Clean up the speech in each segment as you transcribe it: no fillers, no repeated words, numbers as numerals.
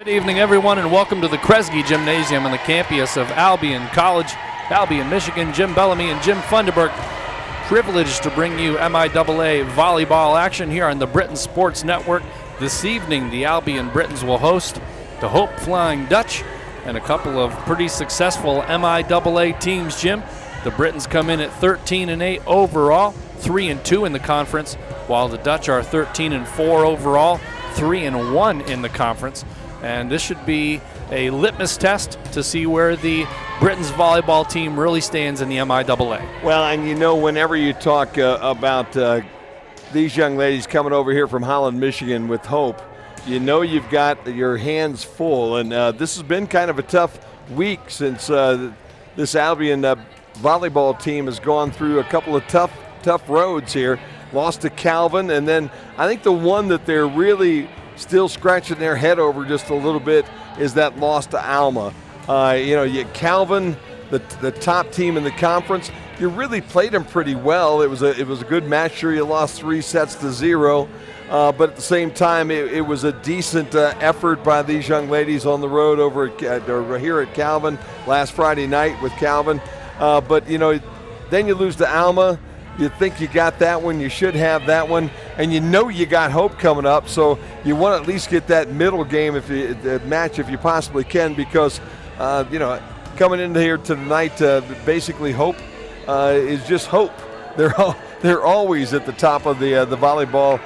Good evening, everyone, and welcome to the Kresge Gymnasium on the campus of Albion College, Albion, Michigan. Jim Bellamy and Jim Funderburk, privileged to bring you MIAA volleyball action here on the Britain Sports Network. This evening, the Albion Britons will host the Hope Flying Dutch and a couple of pretty successful MIAA teams, Jim. The Britons come in at 13-8 overall, 3-2 in the conference, while the Dutch are 13-4 overall, 3-1 in the conference. And this should be a litmus test to see where the Britons volleyball team really stands in the MIAA. Well, and you know, whenever you talk about these young ladies coming over here from Holland, Michigan with Hope, you know you've got your hands full. And this has been kind of a tough week since this Albion volleyball team has gone through a couple of tough roads here. Lost to Calvin, and then I think the one that they're really still scratching their head over just a little bit is that loss to Alma. Calvin, the top team in the conference, you really played them pretty well. It was a good match. Sure, you lost 3-0, but at the same time, it was a decent effort by these young ladies on the road over here at Calvin last Friday night with Calvin. But then you lose to Alma. You think you got that one, you should have that one, and you know you got Hope coming up, so you want to at least get that middle game match if you possibly can, because coming into here tonight, basically Hope is just Hope. They're always at the top of the volleyball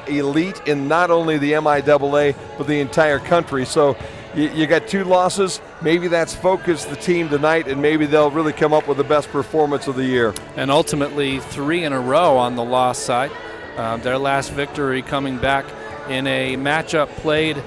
elite in not only the MIAA but the entire country. So you got two losses. Maybe that's focused the team tonight, and maybe they'll really come up with the best performance of the year. And ultimately 3 in a row on the loss side. Their last victory coming back in a matchup played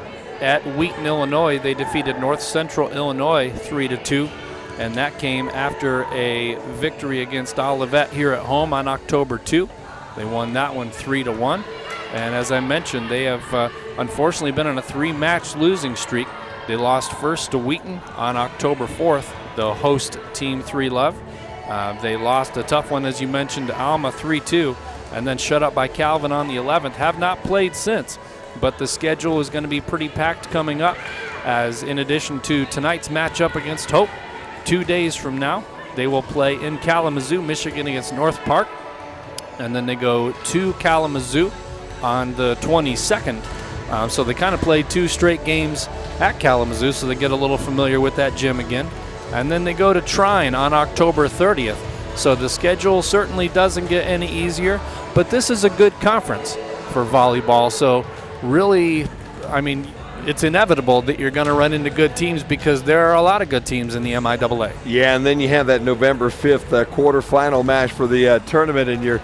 at Wheaton, Illinois. They defeated North Central Illinois 3-2, and that came after a victory against Olivet here at home on October 2. They won that one 3-1. And as I mentioned, they have unfortunately been on a 3-match losing streak. They lost first to Wheaton on October 4th, the host team 3-Love. They lost a tough one, as you mentioned, to Alma 3-2, and then shut up by Calvin on the 11th. Have not played since, but the schedule is going to be pretty packed coming up, as in addition to tonight's matchup against Hope, 2 days from now, they will play in Kalamazoo, Michigan against North Park, and then they go to Kalamazoo on the 22nd. So they kind of played 2 straight games at Kalamazoo, so they get a little familiar with that gym again. And then they go to Trine on October 30th. So the schedule certainly doesn't get any easier, but this is a good conference for volleyball. So really, I mean, it's inevitable that you're going to run into good teams, because there are a lot of good teams in the MIAA. Yeah, and then you have that November 5th quarterfinal match for the tournament, and you're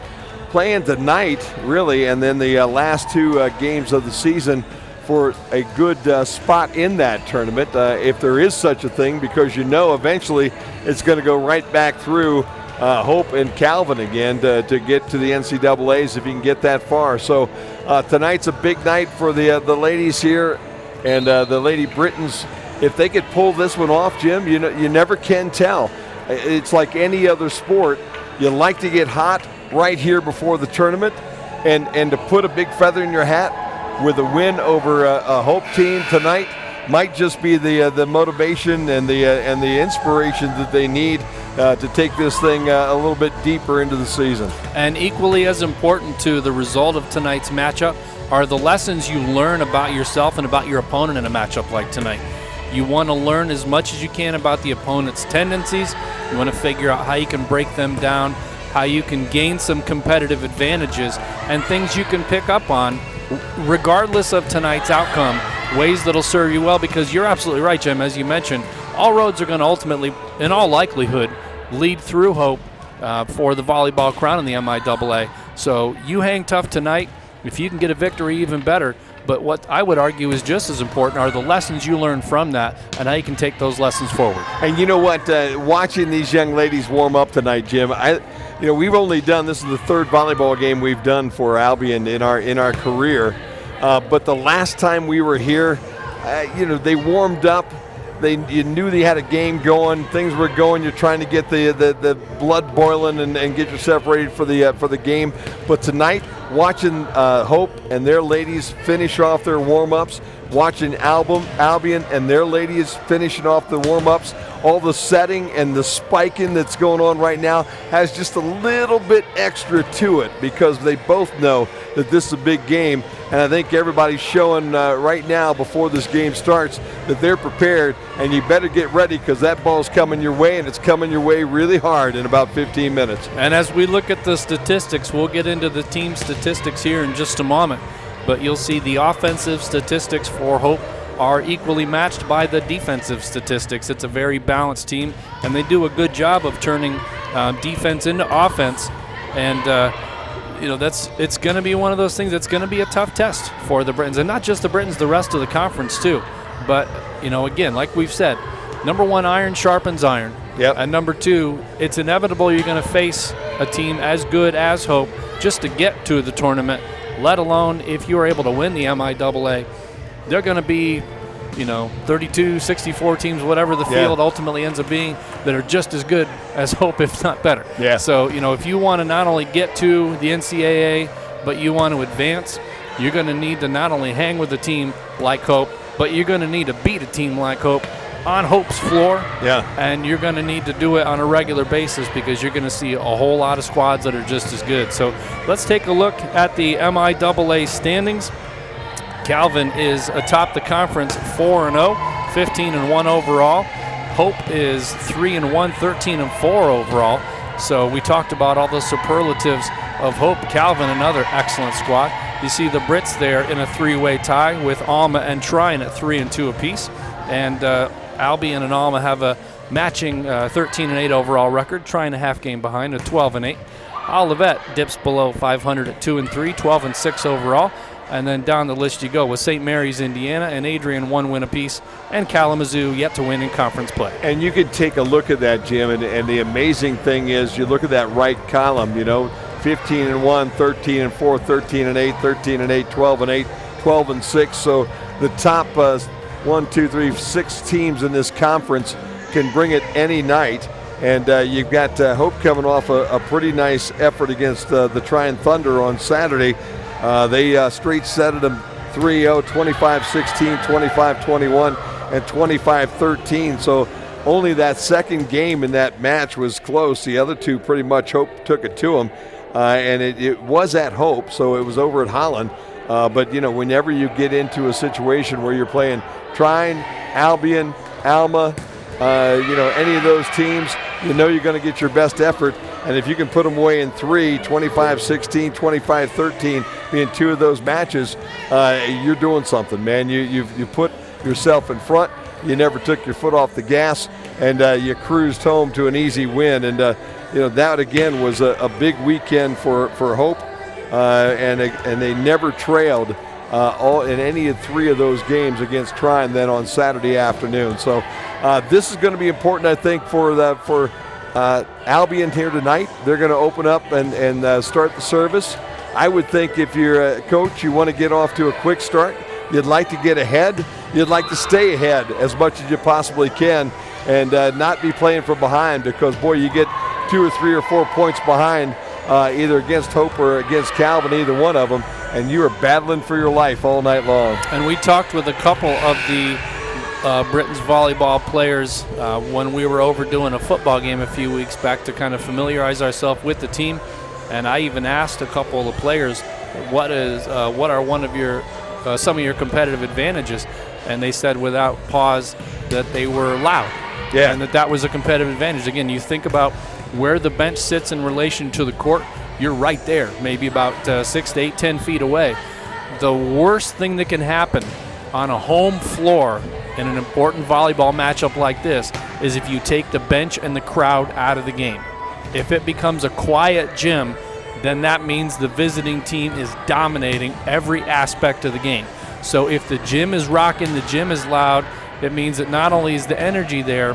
playing tonight, really, and then the last 2 games of the season for a good spot in that tournament, if there is such a thing, because eventually it's going to go right back through Hope and Calvin again to get to the NCAAs if you can get that far. So tonight's a big night for the ladies here, and the Lady Britons. If they could pull this one off, Jim, you never can tell. It's like any other sport. You like to get hot right here before the tournament, and to put a big feather in your hat with a win over a Hope team tonight might just be the motivation and the inspiration that they need to take this thing a little bit deeper into the season. And equally as important to the result of tonight's matchup are the lessons you learn about yourself and about your opponent in a matchup like tonight. You want to learn as much as you can about the opponent's tendencies. You want to figure out how you can break them down, how you can gain some competitive advantages, and things you can pick up on regardless of tonight's outcome, ways that'll serve you well, because you're absolutely right, Jim. As you mentioned, all roads are going to ultimately, in all likelihood, lead through Hope for the volleyball crown in the MIAA. So you hang tough tonight. If you can get a victory, even better. But what I would argue is just as important are the lessons you learn from that and how you can take those lessons forward. And you know what? Watching these young ladies warm up tonight, Jim, we've only done, this is the 3rd volleyball game we've done for Albion in our career. But the last time we were here, they warmed up. you knew they had a game going, things were going. You're trying to get the blood boiling and get yourself ready for the game. But tonight, watching Hope and their ladies finish off their warm-ups, watching Albion and their ladies finishing off the warm-ups, all the setting and the spiking that's going on right now has just a little bit extra to it because they both know that this is a big game. And I think everybody's showing right now before this game starts that they're prepared, and you better get ready because that ball's coming your way, and it's coming your way really hard in about 15 minutes. And as we look at the statistics, we'll get into the team statistics here in just a moment, but you'll see the offensive statistics for Hope are equally matched by the defensive statistics. It's a very balanced team, and they do a good job of turning defense into offense. And it's going to be one of those things that's going to be a tough test for the Britons, and not just the Britons, the rest of the conference too. But again, like we've said, number one, iron sharpens iron. Yep. And number two, it's inevitable you're going to face a team as good as Hope just to get to the tournament, let alone if you are able to win the MIAA. They're going to be, 32, 64 teams, whatever the field ultimately ends up being, that are just as good as Hope, if not better. Yeah. So, if you want to not only get to the NCAA, but you want to advance, you're going to need to not only hang with a team like Hope, but you're going to need to beat a team like Hope on Hope's floor. Yeah. And you're going to need to do it on a regular basis because you're going to see a whole lot of squads that are just as good. So let's take a look at the MIAA standings. Calvin is atop the conference 4-0, 15-1 overall. Hope is 3-1, 13-4 overall. So we talked about all the superlatives of Hope. Calvin, another excellent squad. You see the Brits there in a three-way tie with Alma and Trine at 3-2 apiece. And Albion and Alma have a matching 13-8 overall record, Trine a half game behind at 12-8. Olivet dips below 500 at 2-3, 12-6 overall. And then down the list you go with St. Mary's, Indiana, and Adrian, 1 win apiece, and Kalamazoo yet to win in conference play. And you could take a look at that, Jim, and the amazing thing is you look at that right column, 15-1, 13-4, 13-8, 13-8, 12-8, 12-6. So the top 6 teams in this conference can bring it any night. And you've got Hope coming off a pretty nice effort against the Trine Thunder on Saturday. They straight setted them 3-0, 25-16, 25-21, and 25-13. So only that second game in that match was close. The other two pretty much Hope took it to them. And it was at Hope, so it was over at Holland. But, whenever you get into a situation where you're playing Trine, Albion, Alma, any of those teams, you're going to get your best effort. And if you can put them away in 3, 25-16, 25-13, being 2 of those matches, you're doing something, man. You put yourself in front. You never took your foot off the gas, and you cruised home to an easy win. And, that, again, was a big weekend for Hope, and they never trailed in any of 3 of those games against Trine then on Saturday afternoon. So this is going to be important, I think, for Albion here tonight. They're going to open up and start the service. I would think if you're a coach, you want to get off to a quick start. You'd like to get ahead. You'd like to stay ahead as much as you possibly can and not be playing from behind because, boy, you get 2 or 3 or 4 points behind either against Hope or against Calvin, either one of them, and you are battling for your life all night long. And we talked with a couple of the Britain's volleyball players when we were over doing a football game a few weeks back to kind of familiarize ourselves with the team. And I even asked a couple of the players, what are some of your competitive advantages? And they said without pause that they were loud. Yeah. And that was a competitive advantage. Again, you think about where the bench sits in relation to the court, you're right there, maybe about 6 to 8, 10 feet away. The worst thing that can happen on a home floor in an important volleyball matchup like this is if you take the bench and the crowd out of the game. If it becomes a quiet gym, then that means the visiting team is dominating every aspect of the game. So if the gym is rocking, the gym is loud, it means that not only is the energy there,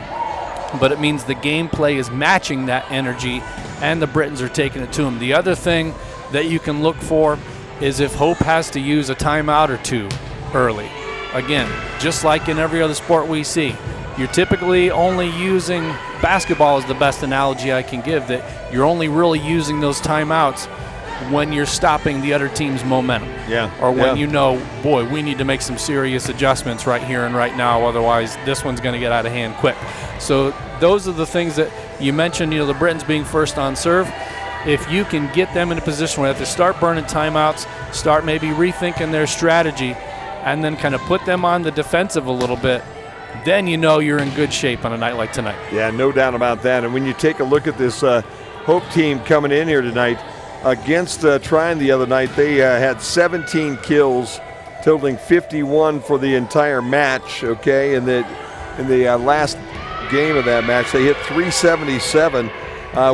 but it means the gameplay is matching that energy and the Britons are taking it to them. The other thing that you can look for is if Hope has to use a timeout or 2 early. Again, just like in every other sport we see, you're typically only using, basketball is the best analogy I can give, that you're only really using those timeouts when you're stopping the other team's momentum. Yeah. Or when you know, boy, we need to make some serious adjustments right here and right now, otherwise this one's going to get out of hand quick. So those are the things that you mentioned, the Britons being first on serve. If you can get them in a position where they have to start burning timeouts, start maybe rethinking their strategy, and then kind of put them on the defensive a little bit, then you're in good shape on a night like tonight. Yeah, no doubt about that. And when you take a look at this Hope team coming in here tonight, against Trine the other night, they had 17 kills, totaling 51 for the entire match, okay? In the last game of that match, they hit 377,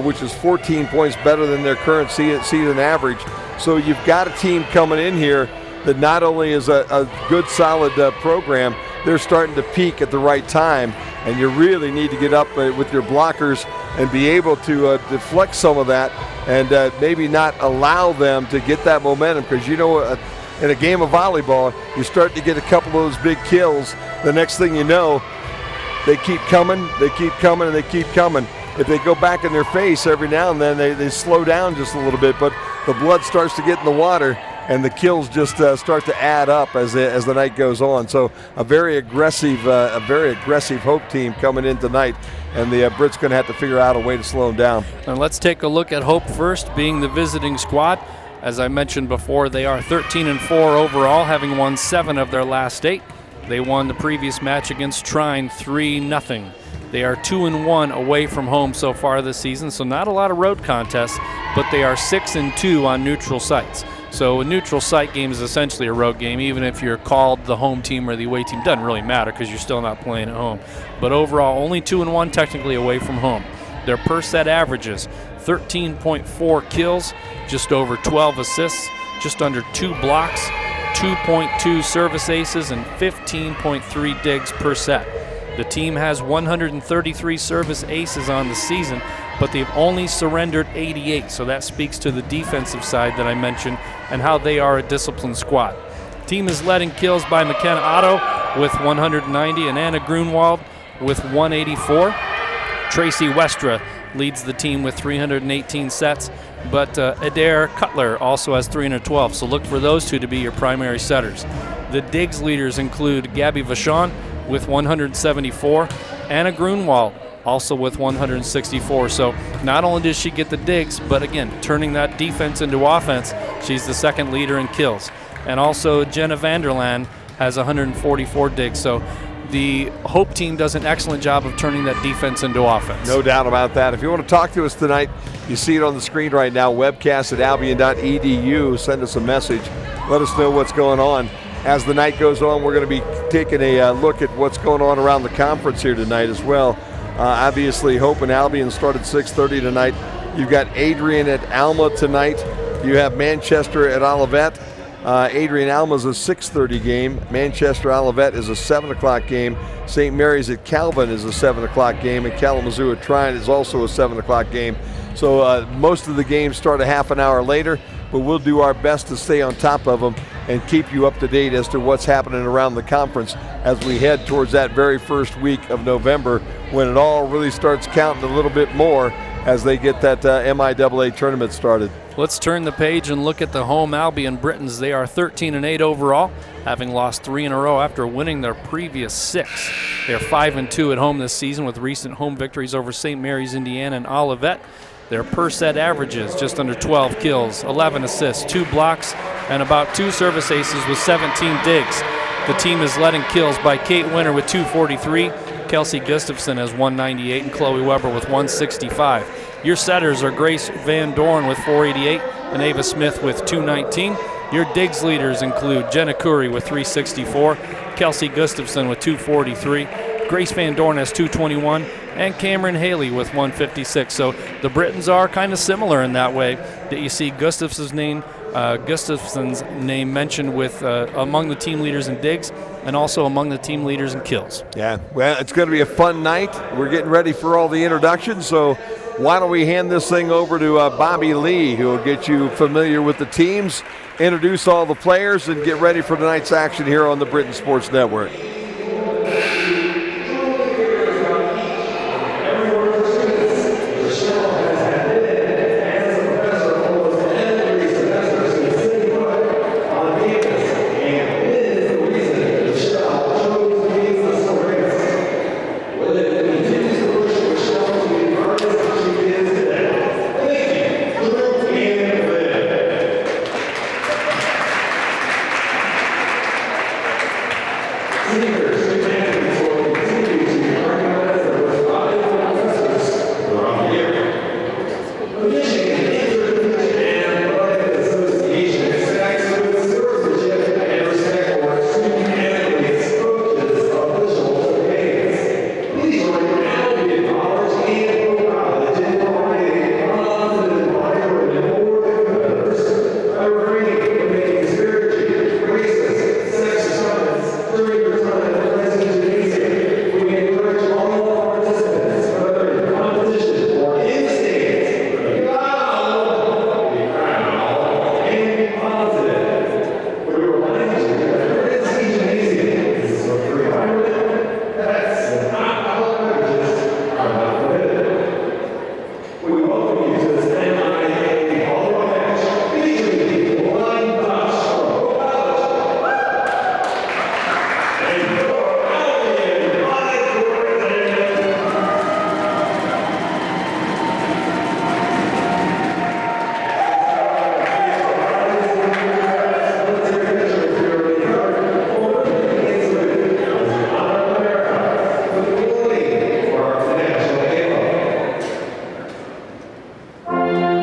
which is 14 points better than their current season average. So you've got a team coming in here that not only is a good, solid program, they're starting to peak at the right time, and you really need to get up with your blockers and be able to deflect some of that and maybe not allow them to get that momentum, because in a game of volleyball, you start to get a couple of those big kills. The next thing you know, they keep coming, and they keep coming. If they go back in their face every now and then, they slow down just a little bit, but the blood starts to get in the water, and the kills just start to add up as the night goes on. So a very aggressive Hope team coming in tonight, and the Brits going to have to figure out a way to slow them down. And let's take a look at Hope first, being the visiting squad. As I mentioned before, they are 13-4 overall, having won 7 of their last 8. They won the previous match against Trine 3-0. They are 2-1 away from home so far this season, so not a lot of road contests, but they are 6-2 on neutral sites. So a neutral site game is essentially a road game, even if you're called the home team or the away team. Doesn't really matter because you're still not playing at home. But overall, only 2-1 technically away from home. Their per set averages, 13.4 kills, just over 12 assists, just under 2 blocks, 2.2 service aces, and 15.3 digs per set. The team has 133 service aces on the season, but they've only surrendered 88, so that speaks to the defensive side that I mentioned and how they are a disciplined squad. Team is led in kills by McKenna Otto with 190 and Anna Grunwald with 184. Tracy Westra leads the team with 318 sets, but Adair Cutler also has 312, so look for those two to be your primary setters. The digs leaders include Gabby Vachon with 174, Anna Grunwald also with 164. So not only does she get the digs, but again, turning that defense into offense, she's the second leader in kills. And also Jenna Vanderland has 144 digs. So the Hope team does an excellent job of turning that defense into offense. No doubt about that. If you want to talk to us tonight, you see it on the screen right now, webcast@albion.edu. Send us a message. Let us know what's going on. As the night goes on, we're going to be taking a look at what's going on around the conference here tonight as well. Obviously, Hope and Albion start at 6:30 tonight. You've got Adrian at Alma tonight. You have Manchester at Olivet. Adrian Alma is a 6:30 game. Manchester Olivet is a 7 o'clock game. St. Mary's at Calvin is a 7 o'clock game, and Kalamazoo at Trine is also a 7 o'clock game. So most of the games start a half an hour later, but we'll do our best to stay on top of them and keep you up to date as to what's happening around the conference as we head towards that very first week of November, when it all really starts counting a little bit more as they get that MIAA tournament started. Let's turn the page and look at the home Albion Britons. They are 13-8 overall, having lost 3 in a row after winning their previous 6. They're 5-2 at home this season with recent home victories over St. Mary's, Indiana, and Olivet. Their per set averages just under 12 kills, 11 assists, 2 blocks, and about 2 service aces with 17 digs. The team is led in kills by Kate Winter with 243, Kelsey Gustafson has 198, and Chloe Weber with 165. Your setters are Grace Van Dorn with 488 and Ava Smith with 219. Your digs leaders include Jenna Curry with 364, Kelsey Gustafson with 243, Grace Van Dorn has 221, and Cameron Haley with 156. So the Britons are kind of similar in that way, that you see Gustafson's name mentioned with among the team leaders in digs and also among the team leaders in kills. Yeah, well, it's going to be a fun night. We're getting ready for all the introductions, so why don't we hand this thing over to Bobby Lee, who will get you familiar with the teams, introduce all the players, and get ready for tonight's action here on the Britain Sports Network. to this MIAA volleyball match featuring the line toss from and for Albion College. For our national anthem.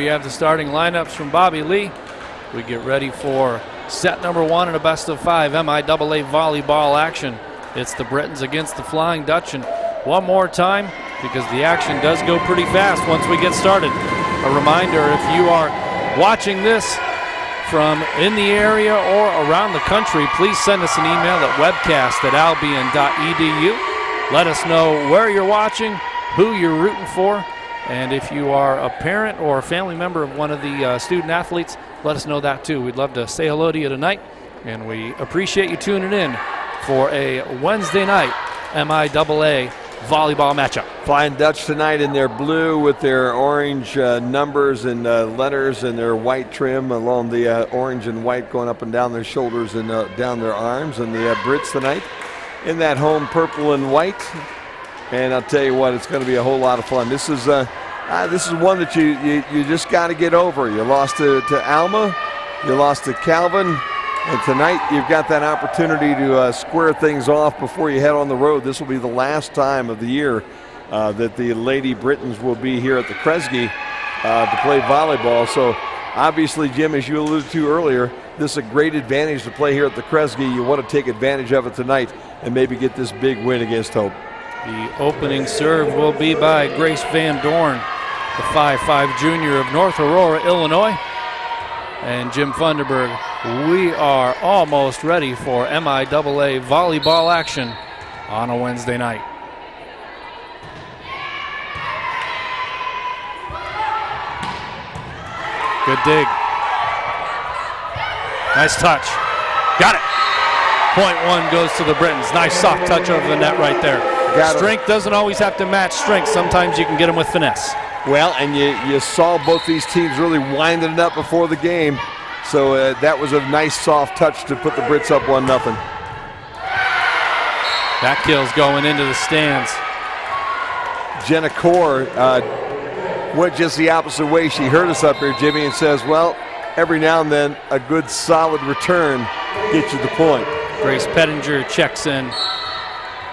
you have the starting lineups from Bobby Lee. We get ready for set number 1 in a best of 5 MIAA volleyball action. It's the Britons against the Flying Dutch. And one more time, because the action does go pretty fast once we get started. A reminder, if you are watching this from in the area or around the country, please send us an email at webcast@albion.edu. Let us know where you're watching, who you're rooting for, and if you are a parent or a family member of one of the student athletes, let us know that too. We'd love to say hello to you tonight, and we appreciate you tuning in for a Wednesday night MIAA volleyball matchup. Flying Dutch tonight in their blue with their orange numbers and letters and their white trim along the orange and white going up and down their shoulders and down their arms. And the Brits tonight in that home purple and white. And I'll tell you what, it's going to be a whole lot of fun. This is one that you just got to get over. You lost to Alma, you lost to Calvin. And tonight you've got that opportunity to square things off before you head on the road. This will be the last time of the year that the Lady Britons will be here at the Kresge to play volleyball. So obviously, Jim, as you alluded to earlier, this is a great advantage to play here at the Kresge. You want to take advantage of it tonight and maybe get this big win against Hope. The opening serve will be by Grace Van Dorn, the 5'5" junior of North Aurora, Illinois. And Jim Funderburg, we are almost ready for MIAA volleyball action on a Wednesday night. Good dig. Nice touch. Got it. Point 1 goes to the Britons. Nice soft touch over the net right there. Strength doesn't always have to match strength. Sometimes you can get them with finesse. Well, and you saw both these teams really winding it up before the game. So that was a nice soft touch to put the Brits up 1-0. That kill's going into the stands. Jenna Core went just the opposite way. She heard us up here, Jimmy, and says, well, every now and then a good solid return gets you the point. Grace Pettinger checks in,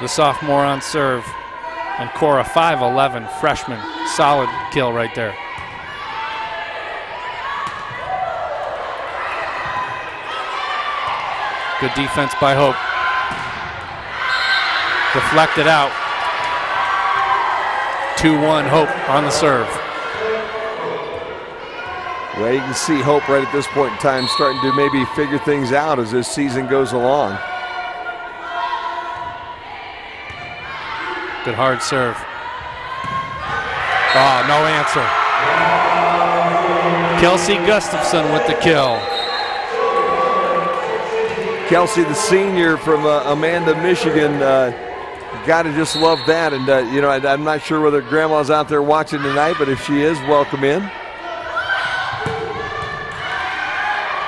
the sophomore on serve. And Cora, 5'11", freshman. Solid kill right there. Good defense by Hope. Deflected out. 2-1 Hope on the serve. Well, you can see Hope right at this point in time starting to maybe figure things out as this season goes along. Good hard serve. Oh, no answer. Kelsey Gustafson with the kill. Kelsey, the senior from Amanda, Michigan, got to just love that. And, I'm not sure whether Grandma's out there watching tonight, but if she is, welcome in.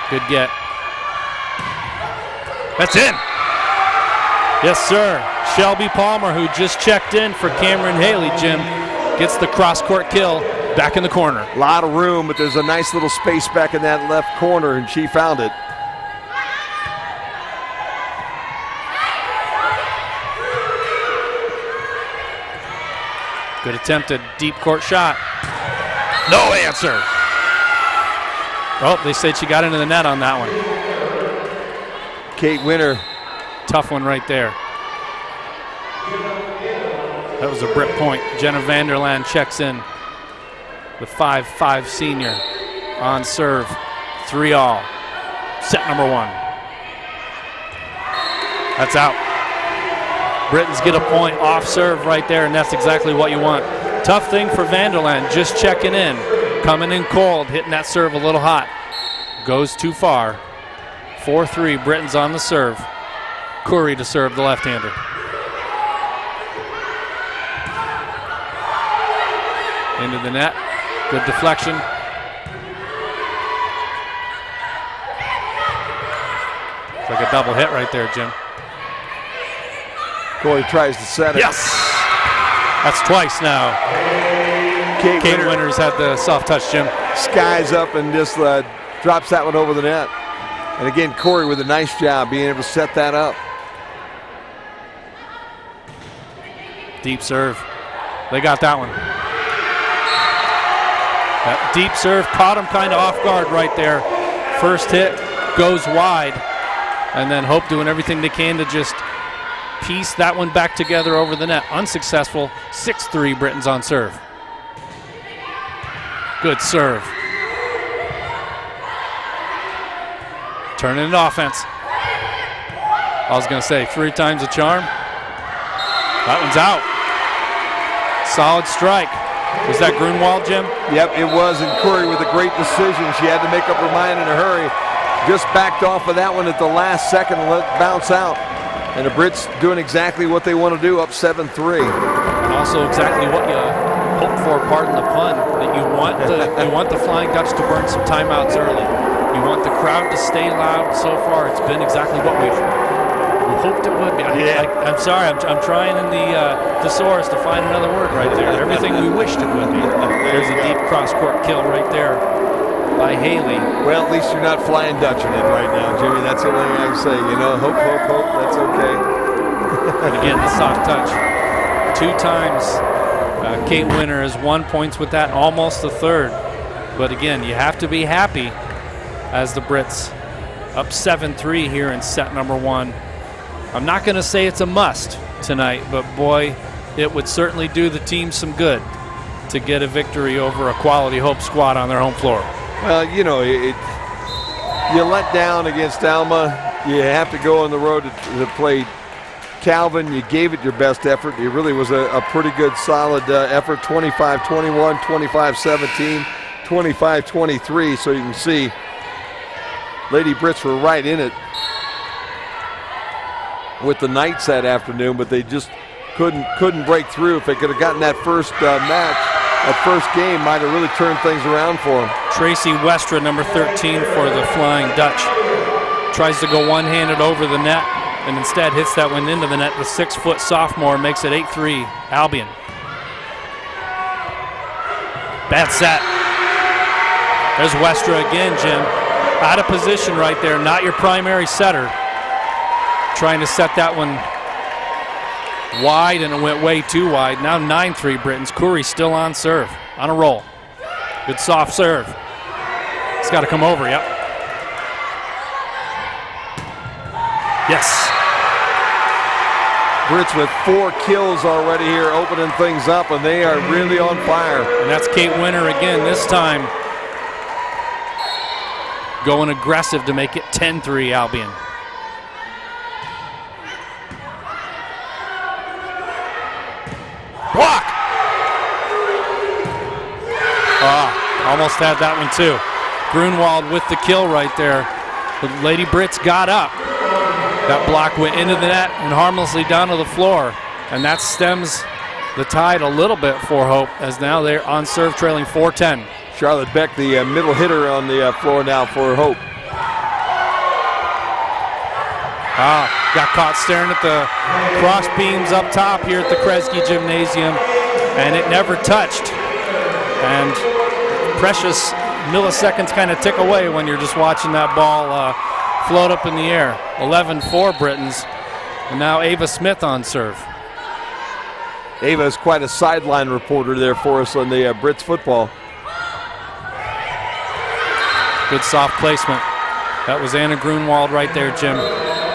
Good get. That's in. Yes, sir. Shelby Palmer, who just checked in for Cameron Haley, Jim, gets the cross-court kill back in the corner. A lot of room, but there's a nice little space back in that left corner, and she found it. Good attempted deep court shot. No answer. Oh, they said she got into the net on that one. Kate Winter. Tough one right there. That was a Brit point. Jenna Vanderland checks in. The 5'5" senior on serve. 3-all. Set number 1. That's out. Britons get a point off serve right there, and that's exactly what you want. Tough thing for Vanderland, just checking in. Coming in cold, hitting that serve a little hot. Goes too far. 4-3, Britons on the serve. Curry to serve the left-hander. Into the net. Good deflection. It's like a double hit right there, Jim. Corey tries to set it. Yes! That's twice now. Kate Winters had the soft touch, Jim. Skies up and just drops that one over the net. And again, Corey with a nice job being able to set that up. Deep serve. They got that one. That deep serve caught him kind of off guard right there. First hit goes wide, and then Hope doing everything they can to just piece that one back together over the net. Unsuccessful. 6-3 Britons on serve. Good serve. Turning into offense. I was going to say 3 times a charm. That one's out. Solid strike. Was that Grunwald, Jim? Yep, it was, and Curry with a great decision. She had to make up her mind in a hurry. Just backed off of that one at the last second and let it bounce out. And the Brits doing exactly what they want to do, up 7-3. And also exactly what you hope for, pardon the pun, that you want the Flying Dutch to burn some timeouts early. You want the crowd to stay loud. So far, it's been exactly what we hoped it would be. I'm sorry, I'm trying in the thesaurus to find another word right there. Everything we wished it would be. There's a deep cross-court kill right there by Haley. Well, at least you're not Flying Dutching it right now, Jimmy. That's the only thing I can say. You know, hope, that's okay. And again, the soft touch. 2 times. Kate Winter has 1 point with that, almost the third. But again, you have to be happy as the Brits up 7-3 here in set number 1. I'm not going to say it's a must tonight, but boy, it would certainly do the team some good to get a victory over a quality Hope squad on their home floor. Well, you know, you let down against Alma. You have to go on the road to play Calvin. You gave it your best effort. It really was a pretty good, solid effort. 25-21, 25-17, 25-23. So you can see Lady Brits were right in it with the Knights that afternoon, but they just couldn't break through. If they could have gotten that first match, that first game might have really turned things around for them. Tracy Westra, number 13 for the Flying Dutch, tries to go one-handed over the net and instead hits that one into the net. The 6-foot sophomore makes it 8-3 Albion. Bad set. There's Westra again, Jim. Out of position right there, not your primary setter. Trying to set that one wide, and it went way too wide. Now 9-3 Britons. Curry still on serve, on a roll. Good soft serve. It's got to come over, yep. Yes. Brits with 4 kills already here, opening things up, and they are really on fire. And that's Kate Winter again, this time going aggressive to make it 10-3 Albion. Block! Almost had that one too. Grunwald with the kill right there. The Lady Brits got up. That block went into the net and harmlessly down to the floor. And that stems the tide a little bit for Hope, as now they're on serve trailing 4-10. Charlotte Beck, the middle hitter on the floor now for Hope. Got caught staring at the cross beams up top here at the Kresge Gymnasium, and it never touched. And precious milliseconds kind of tick away when you're just watching that ball float up in the air. 11-4 Britons, and now Ava Smith on serve. Ava is quite a sideline reporter there for us on the Brits football. Good soft placement. That was Anna Grunwald right there, Jim.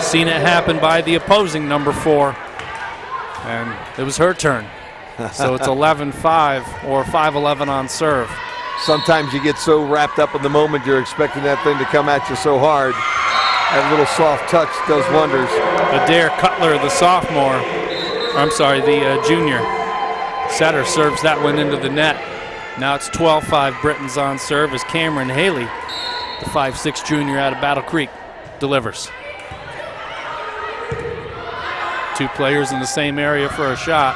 Seen it happen by the opposing number 4, and it was her turn. So it's 11-5 or 5-11 on serve. Sometimes you get so wrapped up in the moment, you're expecting that thing to come at you so hard. That little soft touch does wonders. Adair Cutler, the sophomore, the junior setter, serves that one into the net. Now it's 12-5 Britons on serve as Cameron Haley, the 5'6" junior out of Battle Creek, delivers. 2 players in the same area for a shot.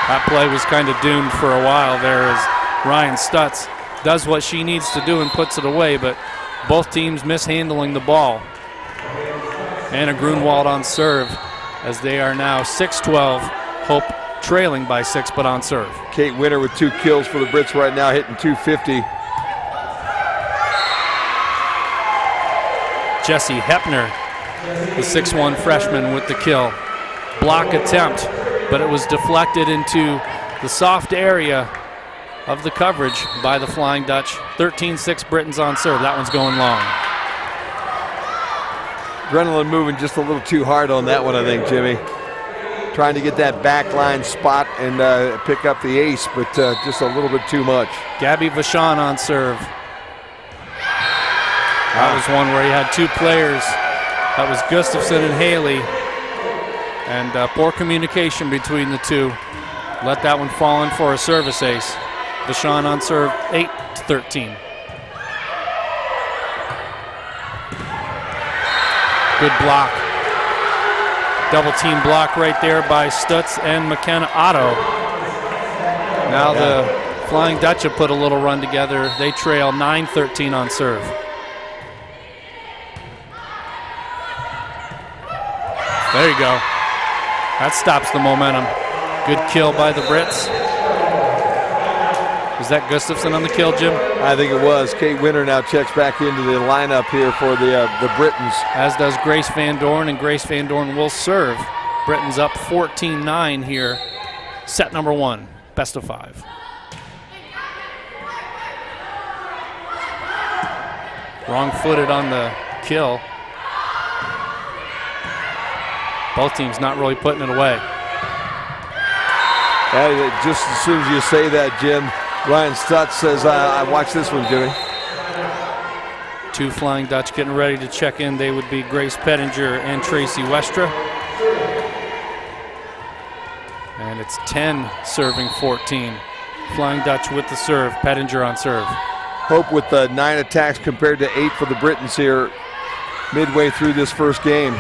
That play was kind of doomed for a while there as Ryan Stutz does what she needs to do and puts it away, but both teams mishandling the ball. Anna Grunwald on serve as they are now 6-12. Hope trailing by 6, but on serve. Kate Winter with 2 kills for the Brits right now, hitting .250. Jessie Hepner, the 6'1" freshman with the kill. Block attempt, but it was deflected into the soft area of the coverage by the Flying Dutch. 13-6 Britons on serve. That one's going long. Adrenaline moving just a little too hard on that one, I think, Jimmy. Trying to get that back line spot and pick up the ace, but just a little bit too much. Gabby Vachon on serve. That was one where he had two players. That was Gustafson and Haley. And poor communication between the two. Let that one fall in for a service ace. Vachon on serve, 8-13. Good block. Double team block right there by Stutz and McKenna Otto. Now the Flying Dutch have put a little run together. They trail 9-13 on serve. There you go. That stops the momentum. Good kill by the Brits. Was that Gustafson on the kill, Jim? I think it was. Kate Winter now checks back into the lineup here for the Britons. As does Grace Van Dorn, and Grace Van Dorn will serve. Britons up 14-9 here. Set number 1, best of 5. Wrong-footed on the kill. Both teams not really putting it away. Just as soon as you say that, Jim, Ryan Stutz says, I watched this one, Jimmy. Two Flying Dutch getting ready to check in. They would be Grace Pettinger and Tracy Westra. And it's 10 serving 14. Flying Dutch with the serve. Pettinger on serve. Hope with 9 attacks compared to 8 for the Britons here midway through this first game.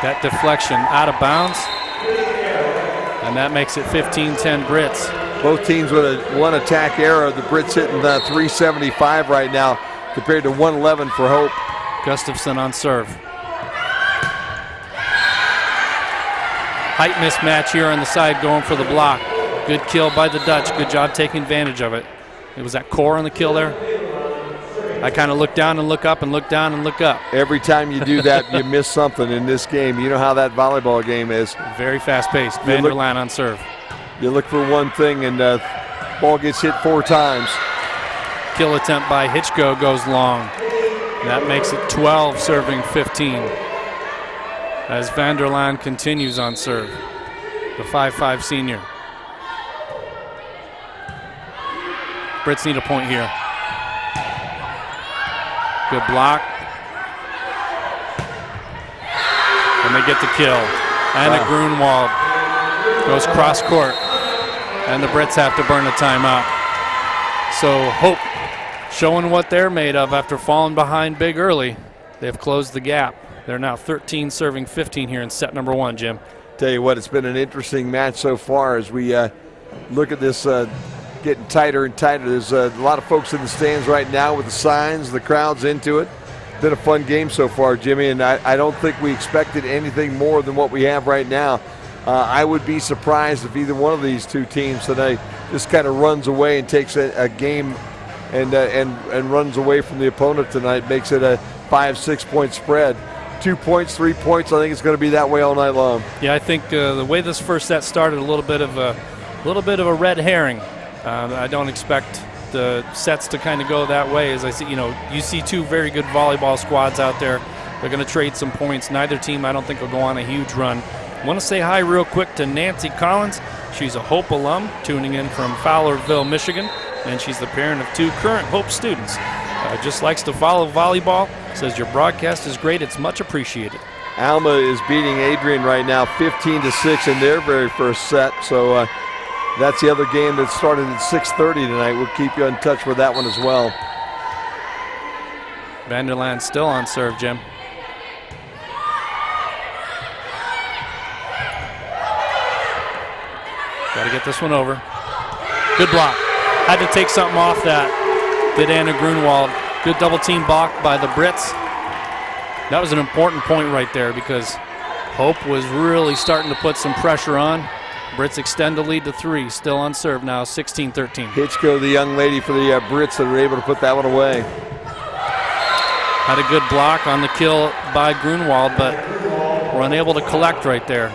That deflection out of bounds, and that makes it 15-10 Brits. Both teams with a 1 attack error. The Brits hitting 375 right now compared to 111 for Hope. Gustafson on serve. Height mismatch here on the side going for the block. Good kill by the Dutch. Good job taking advantage of it. It was that core on the kill there. I kind of look down and look up and look down and look up. Every time you do that, you miss something in this game. You know how that volleyball game is. Very fast-paced. Vanderlaan on serve. You look for one thing, and ball gets hit 4 times. Kill attempt by Hitchko goes long. That makes it 12 serving 15. As Vanderlaan continues on serve. The 5'5" senior. Brits need a point here. Good block. And they get the kill. Anna Grunwald goes cross court. And the Brits have to burn a timeout. So Hope showing what they're made of after falling behind big early. They've closed the gap. They're now 13 serving 15 here in set number 1, Jim. Tell you what, it's been an interesting match so far as we look at this getting tighter and tighter. There's a lot of folks in the stands right now with the signs, the crowd's into it. Been a fun game so far, Jimmy, and I don't think we expected anything more than what we have right now. I would be surprised if either one of these two teams today just kind of runs away and takes a game and runs away from the opponent tonight, makes it a 5-6 point spread. 2 points, 3 points, I think it's going to be that way all night long. Yeah, I think the way this first set started, a little bit of a red herring. I don't expect the sets to kind of go that way. As I see, you see two very good volleyball squads out there. They're going to trade some points. Neither team, I don't think, will go on a huge run. I want to say hi real quick to Nancy Collins. She's a Hope alum, tuning in from Fowlerville, Michigan, and she's the parent of 2 current Hope students. Just likes to follow volleyball. Says your broadcast is great. It's much appreciated. Alma is beating Adrian right now 15-6 in their very first set. So that's the other game that started at 6:30 tonight. We'll keep you in touch with that one as well. Vanderlaan still on serve, Jim. Got to get this one over. Good block. Had to take something off that. Did Anna Grunwald. Good double team block by the Brits. That was an important point right there because Hope was really starting to put some pressure on. Brits extend the lead to 3. Still on serve now, 16-13. Hitchko, the young lady for the Brits that were able to put that one away. Had a good block on the kill by Grunwald, but were unable to collect right there.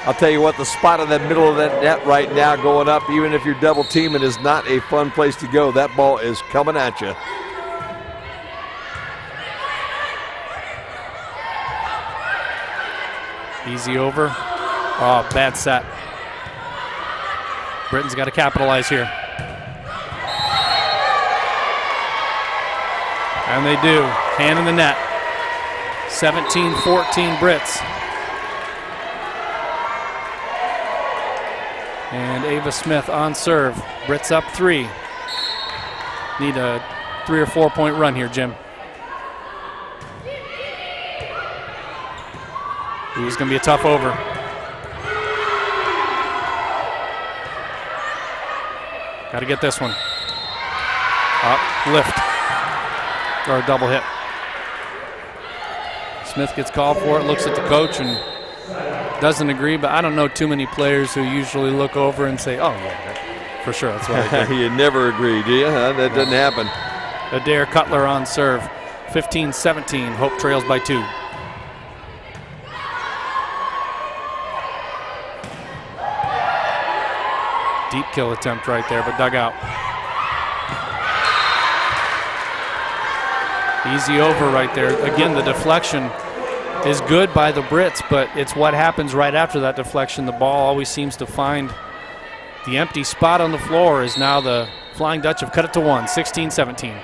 I'll tell you what, the spot in the middle of that net right now going up, even if you're double teaming, is not a fun place to go. That ball is coming at you. Easy over. Oh, bad set. Britain's got to capitalize here. And they do. Hand in the net. 17-14 Brits. And Ava Smith on serve. Brits up 3. Need a 3 or 4 point run here, Jim. Ooh, it's going to be a tough over. Got to get this one. Up, lift. Or a double hit. Smith gets called for it, looks at the coach and doesn't agree, but I don't know too many players who usually look over and say, oh, yeah, for sure, that's what I did. You never agree, do you? Huh? That doesn't happen. Adair Cutler on serve. 15-17, Hope trails by 2. Deep kill attempt right there, but dug out. Easy over right there. Again, the deflection is good by the Brits, but it's what happens right after that deflection. The ball always seems to find the empty spot on the floor. Is now the Flying Dutch have cut it to 1, 16-17.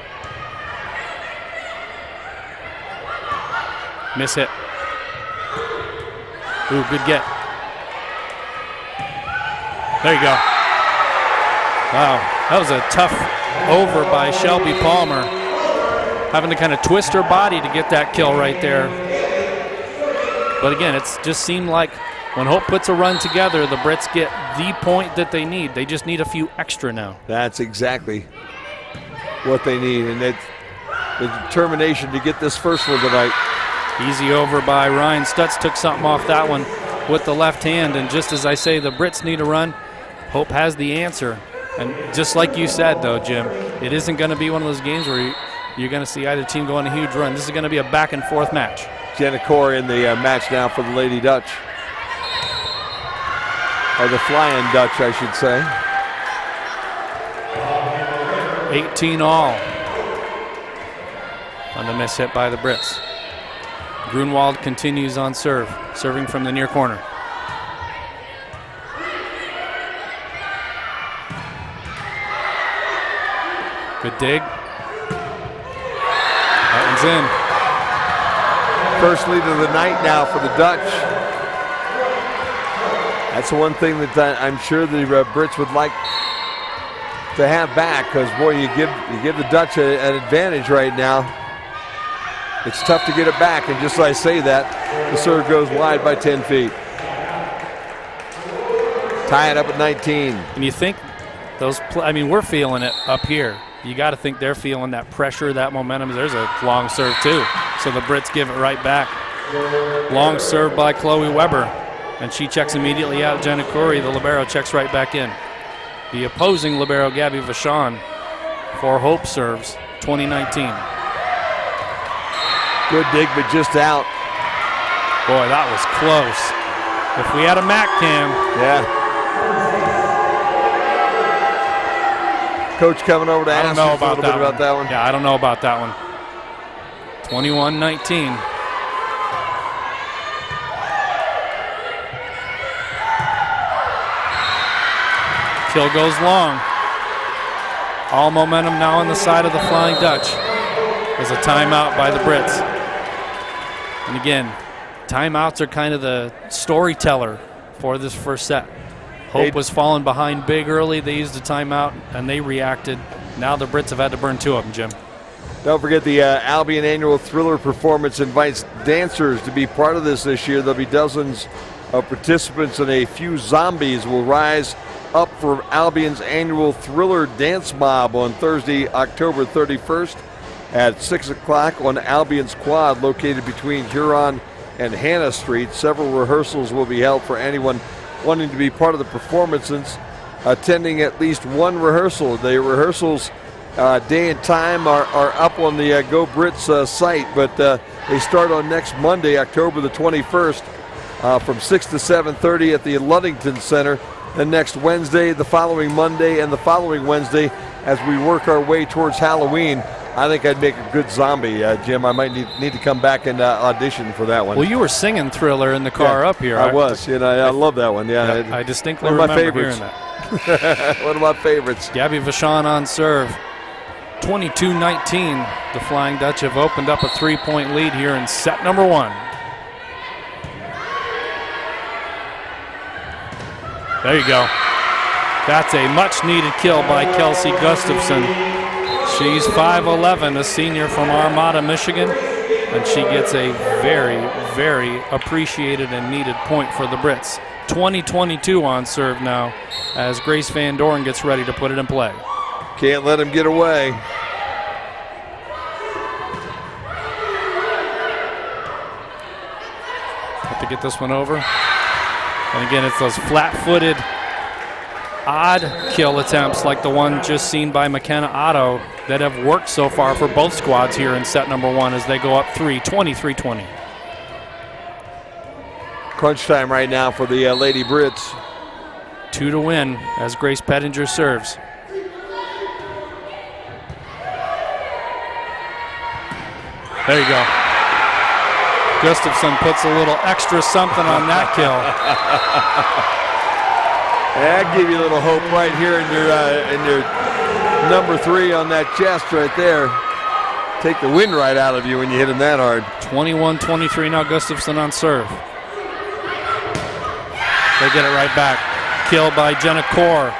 Miss hit. Ooh, good get. There you go. Wow, that was a tough over by Shelby Palmer. Having to kind of twist her body to get that kill right there. But again, it's just seemed like when Hope puts a run together, the Brits get the point that they need. They just need a few extra now. That's exactly what they need, and the determination to get this first one tonight. Easy over by Ryan Stutz, took something off that one with the left hand, and just as I say, the Brits need a run. Hope has the answer. And just like you said, though, Jim, it isn't going to be one of those games where you're going to see either team go on a huge run. This is going to be a back-and-forth match. Jenna Core in the match now for the Lady Dutch. Or the Flying Dutch, I should say. 18 all on the miss hit by the Brits. Grunwald continues on serve, serving from the near corner. Good dig. That one's in. First lead of the night now for the Dutch. That's the one thing that I'm sure the Brits would like to have back, because boy, you give the Dutch an advantage right now. It's tough to get it back, and just as I say that, the serve goes wide by 10 feet. Tie it up at 19. And you think those, we're feeling it up here. You got to think they're feeling that pressure, that momentum. There's a long serve too. So the Brits give it right back. Long serve by Chloe Weber. And she checks immediately out. Jenna Corey, the libero, checks right back in. The opposing libero, Gabby Vachon, for Hope serves, 2019. Good dig, but just out. Boy, that was close. If we had a Mac cam. Yeah. Coach coming over to ask us a little bit about that one. Yeah, I don't know about that one. 21-19. Kill goes long. All momentum now on the side of the Flying Dutch. There's a timeout by the Brits. And again, timeouts are kind of the storyteller for this first set. Hope was falling behind big early. They used a timeout, and they reacted. Now the Brits have had to burn 2 of them, Jim. Don't forget the Albion Annual Thriller Performance invites dancers to be part of this year. There'll be dozens of participants, and a few zombies will rise up for Albion's annual Thriller Dance Mob on Thursday, October 31st at 6 o'clock on Albion's Quad, located between Huron and Hannah Street. Several rehearsals will be held for anyone wanting to be part of the performances, attending at least one rehearsal. The rehearsals day and time are up on the Go Brits site, but they start on next Monday, October the 21st, from 6 to 7:30 at the Ludington Center. Then next Wednesday, the following Monday, and the following Wednesday as we work our way towards Halloween. I think I'd make a good zombie, Jim. I might need to come back and audition for that one. Well, you were singing Thriller in the car up here. I was, and I love that one. Yeah, I distinctly remember hearing that. One of my favorites. Gabby Vachon on serve. 22-19. The Flying Dutch have opened up a 3-point lead here in set number 1. There you go. That's a much-needed kill by Kelsey Gustafson. She's 5'11", a senior from Armada, Michigan, and she gets a very, very appreciated and needed point for the Brits. 20-22 on serve now as Grace Van Doren gets ready to put it in play. Can't let him get away. Have to get this one over. And again, it's those flat-footed, odd kill attempts like the one just seen by McKenna Otto that have worked so far for both squads here in set number 1 as they go up 3, 23-20. Crunch time right now for the Lady Brits. 2 to win as Grace Pettinger serves. There you go. Gustafson puts a little extra something on that kill. Yeah, give you a little hope right here in your number 3 on that chest right there. Take the wind right out of you when you hit him that hard. 21-23 now. Gustafson on serve. They get it right back. Kill by Jenna Core.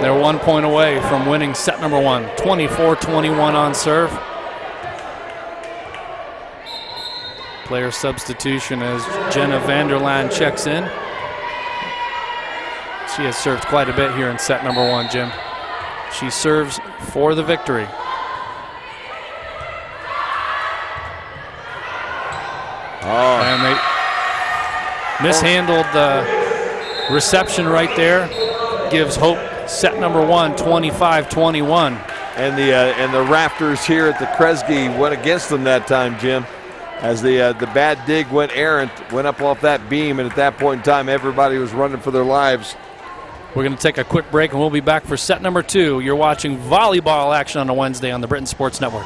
They're 1 point away from winning set number 1. 24-21 on serve. Player substitution as Jenna Vanderland checks in. She has served quite a bit here in set number 1, Jim. She serves for the victory. And they mishandled the reception right there. Gives Hope set number 1, 25-21. And the rafters here at the Kresge went against them that time, Jim. As the bad dig went errant, went up off that beam, and at that point in time, everybody was running for their lives. We're going to take a quick break, and we'll be back for set number 2. You're watching volleyball action on a Wednesday on the Britain Sports Network.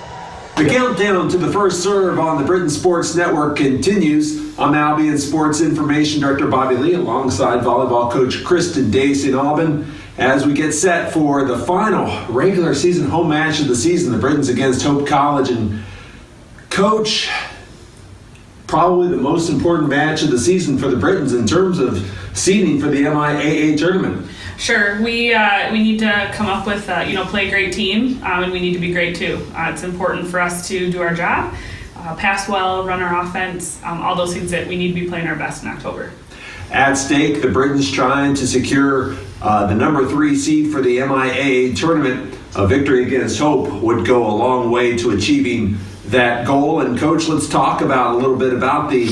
The countdown to the first serve on the Britain Sports Network continues. I'm Albion Sports Information Director Bobby Lee alongside volleyball coach Kristen Dace in Auburn as we get set for the final regular season home match of the season. The Britons against Hope College. And Coach, probably the most important match of the season for the Britons in terms of seeding for the MIAA tournament. Sure, we need to come up with play a great team, and we need to be great too. It's important for us to do our job, pass well, run our offense, all those things that we need to be playing our best in October. At stake, the Britons trying to secure the number 3 seed for the MIAA tournament. A victory against Hope would go a long way to achieving that goal. And Coach, let's talk about a little bit about the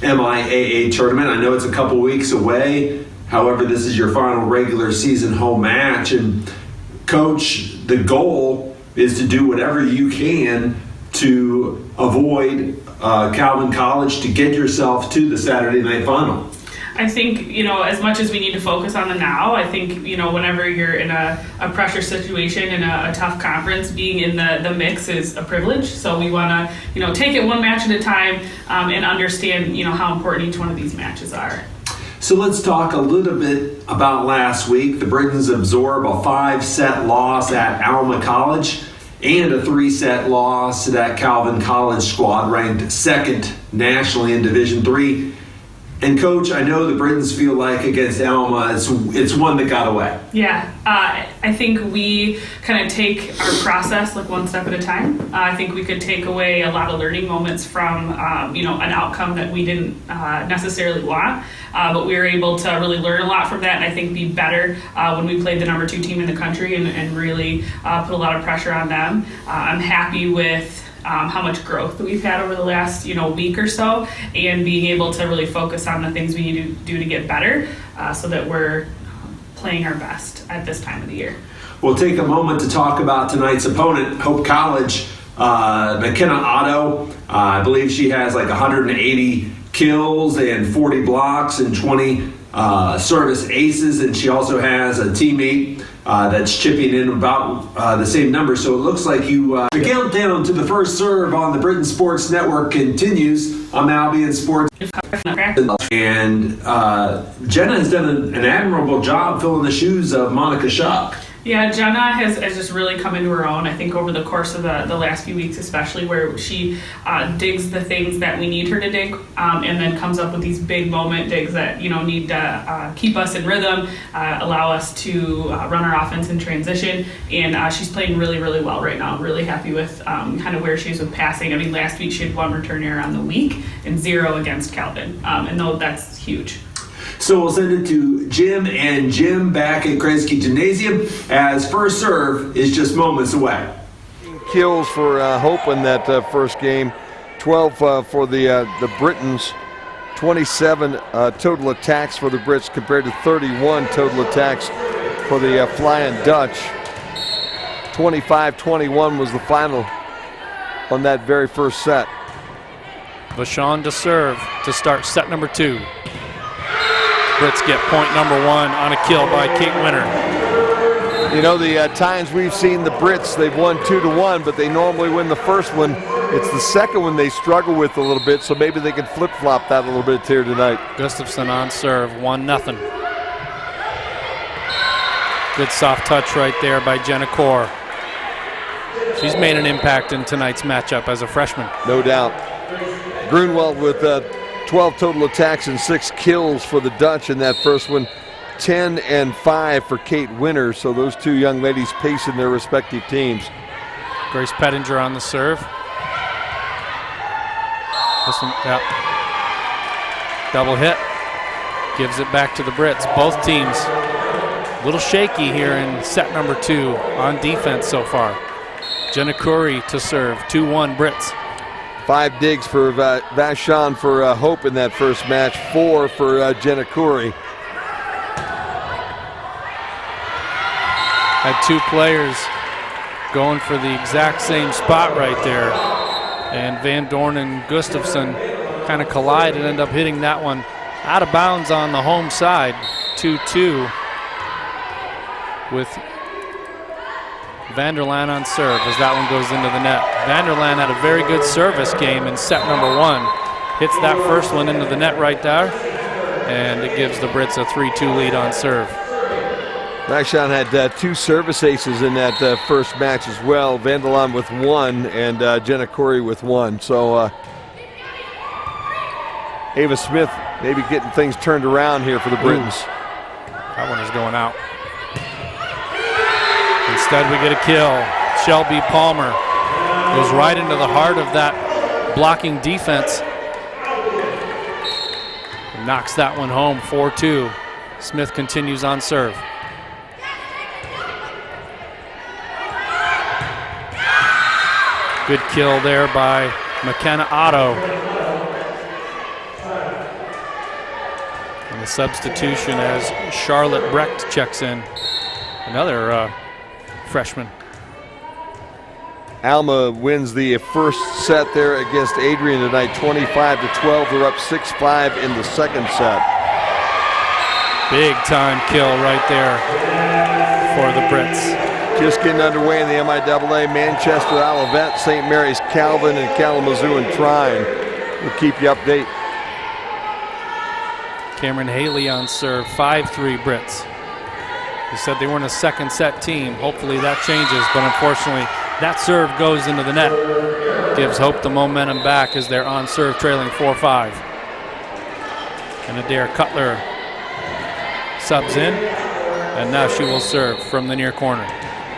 MIAA tournament. I know it's a couple weeks away. However, this is your final regular season home match. And Coach, the goal is to do whatever you can to avoid Calvin College to get yourself to the Saturday night final. I think, as much as we need to focus on the now, I think, whenever you're in a pressure situation in a tough conference, being in the mix is a privilege. So we want to, take it one match at a time and understand, how important each one of these matches are. So let's talk a little bit about last week. The Britons absorb a 5-set loss at Alma College and a 3-set loss to that Calvin College squad ranked 2nd nationally in Division III. And Coach, I know the Britons feel like against Alma, it's one that got away. Yeah, I think we kind of take our process like one step at a time. I think we could take away a lot of learning moments from, an outcome that we didn't necessarily want. But we were able to really learn a lot from that, and I think be better when we played the number 2 team in the country and really put a lot of pressure on them. I'm happy with how much growth that we've had over the last week or so, and being able to really focus on the things we need to do to get better, so that we're playing our best at this time of the year. We'll take a moment to talk about tonight's opponent, Hope College. McKenna Otto, I believe she has like 180 kills and 40 blocks and 20 service aces, and she also has a teammate that's chipping in about the same number. So it looks like the countdown to the first serve on the Britain Sports Network continues on Albion Sports. And Jenna has done an admirable job filling the shoes of Monica Schock. Yeah, Jenna has just really come into her own, I think, over the course of the last few weeks, especially where she digs the things that we need her to dig, and then comes up with these big moment digs that, need to keep us in rhythm, allow us to run our offense in transition, and she's playing really, really well right now. Really happy with kind of where she is with passing. I mean, last week she had 1 return error on the week and 0 against Calvin, and though that's huge. So we'll send it to Jim and Jim back at Kresge Gymnasium as first serve is just moments away. Kills for Hope in that first game, 12 for the Britons, 27 total attacks for the Brits compared to 31 total attacks for the Flying Dutch. 25-21 was the final on that very first set. Vachon to serve to start set number 2. Brits get point number 1 on a kill by Kate Winter. The times we've seen the Brits, they've won 2-1, but they normally win the first one. It's the second one they struggle with a little bit, so maybe they can flip-flop that a little bit here tonight. Gustafson on serve, 1-0. Good soft touch right there by Jenna Core. She's made an impact in tonight's matchup as a freshman. No doubt. Grunwald with 12 total attacks and 6 kills for the Dutch in that first one. 10 and 5 for Kate Winter. So those two young ladies pacing their respective teams. Grace Pettinger on the serve. This one, yeah. Double hit. Gives it back to the Brits. Both teams a little shaky here in set number 2 on defense so far. Jenna Curry to serve. 2-1 Brits. 5 digs for Vachon for Hope in that first match. 4 for Jenna Curry. Had 2 players going for the exact same spot right there. And Van Dorn and Gustafson kind of collide and end up hitting that one out of bounds on the home side. 2-2 with Vanderlaan on serve as that one goes into the net. Vanderlaan had a very good service game in set number 1. Hits that first one into the net right there, and it gives the Brits a 3-2 lead on serve. Vachon had 2 service aces in that first match as well. Vanderlaan with 1 and Jenna Corey with 1. So Ava Smith maybe getting things turned around here for the Britons. That one is going out. Instead we get a kill. Shelby Palmer goes right into the heart of that blocking defense. And knocks that one home, 4-2. Smith continues on serve. Good kill there by McKenna Otto. And the substitution as Charlotte Brecht checks in. Another freshman. Alma wins the first set there against Adrian tonight, 25-12. They're up 6-5 in the second set. Big time kill right there for the Brits. Just getting underway in the MIAA, Manchester, Olivet, St. Mary's, Calvin, and Kalamazoo and Trine. We'll keep you updated. Cameron Haley on serve, 5-3 Brits. They said they weren't a second set team. Hopefully that changes, but unfortunately that serve goes into the net. Gives Hope the momentum back as they're on serve trailing 4-5. And Adair Cutler subs in, and now she will serve from the near corner.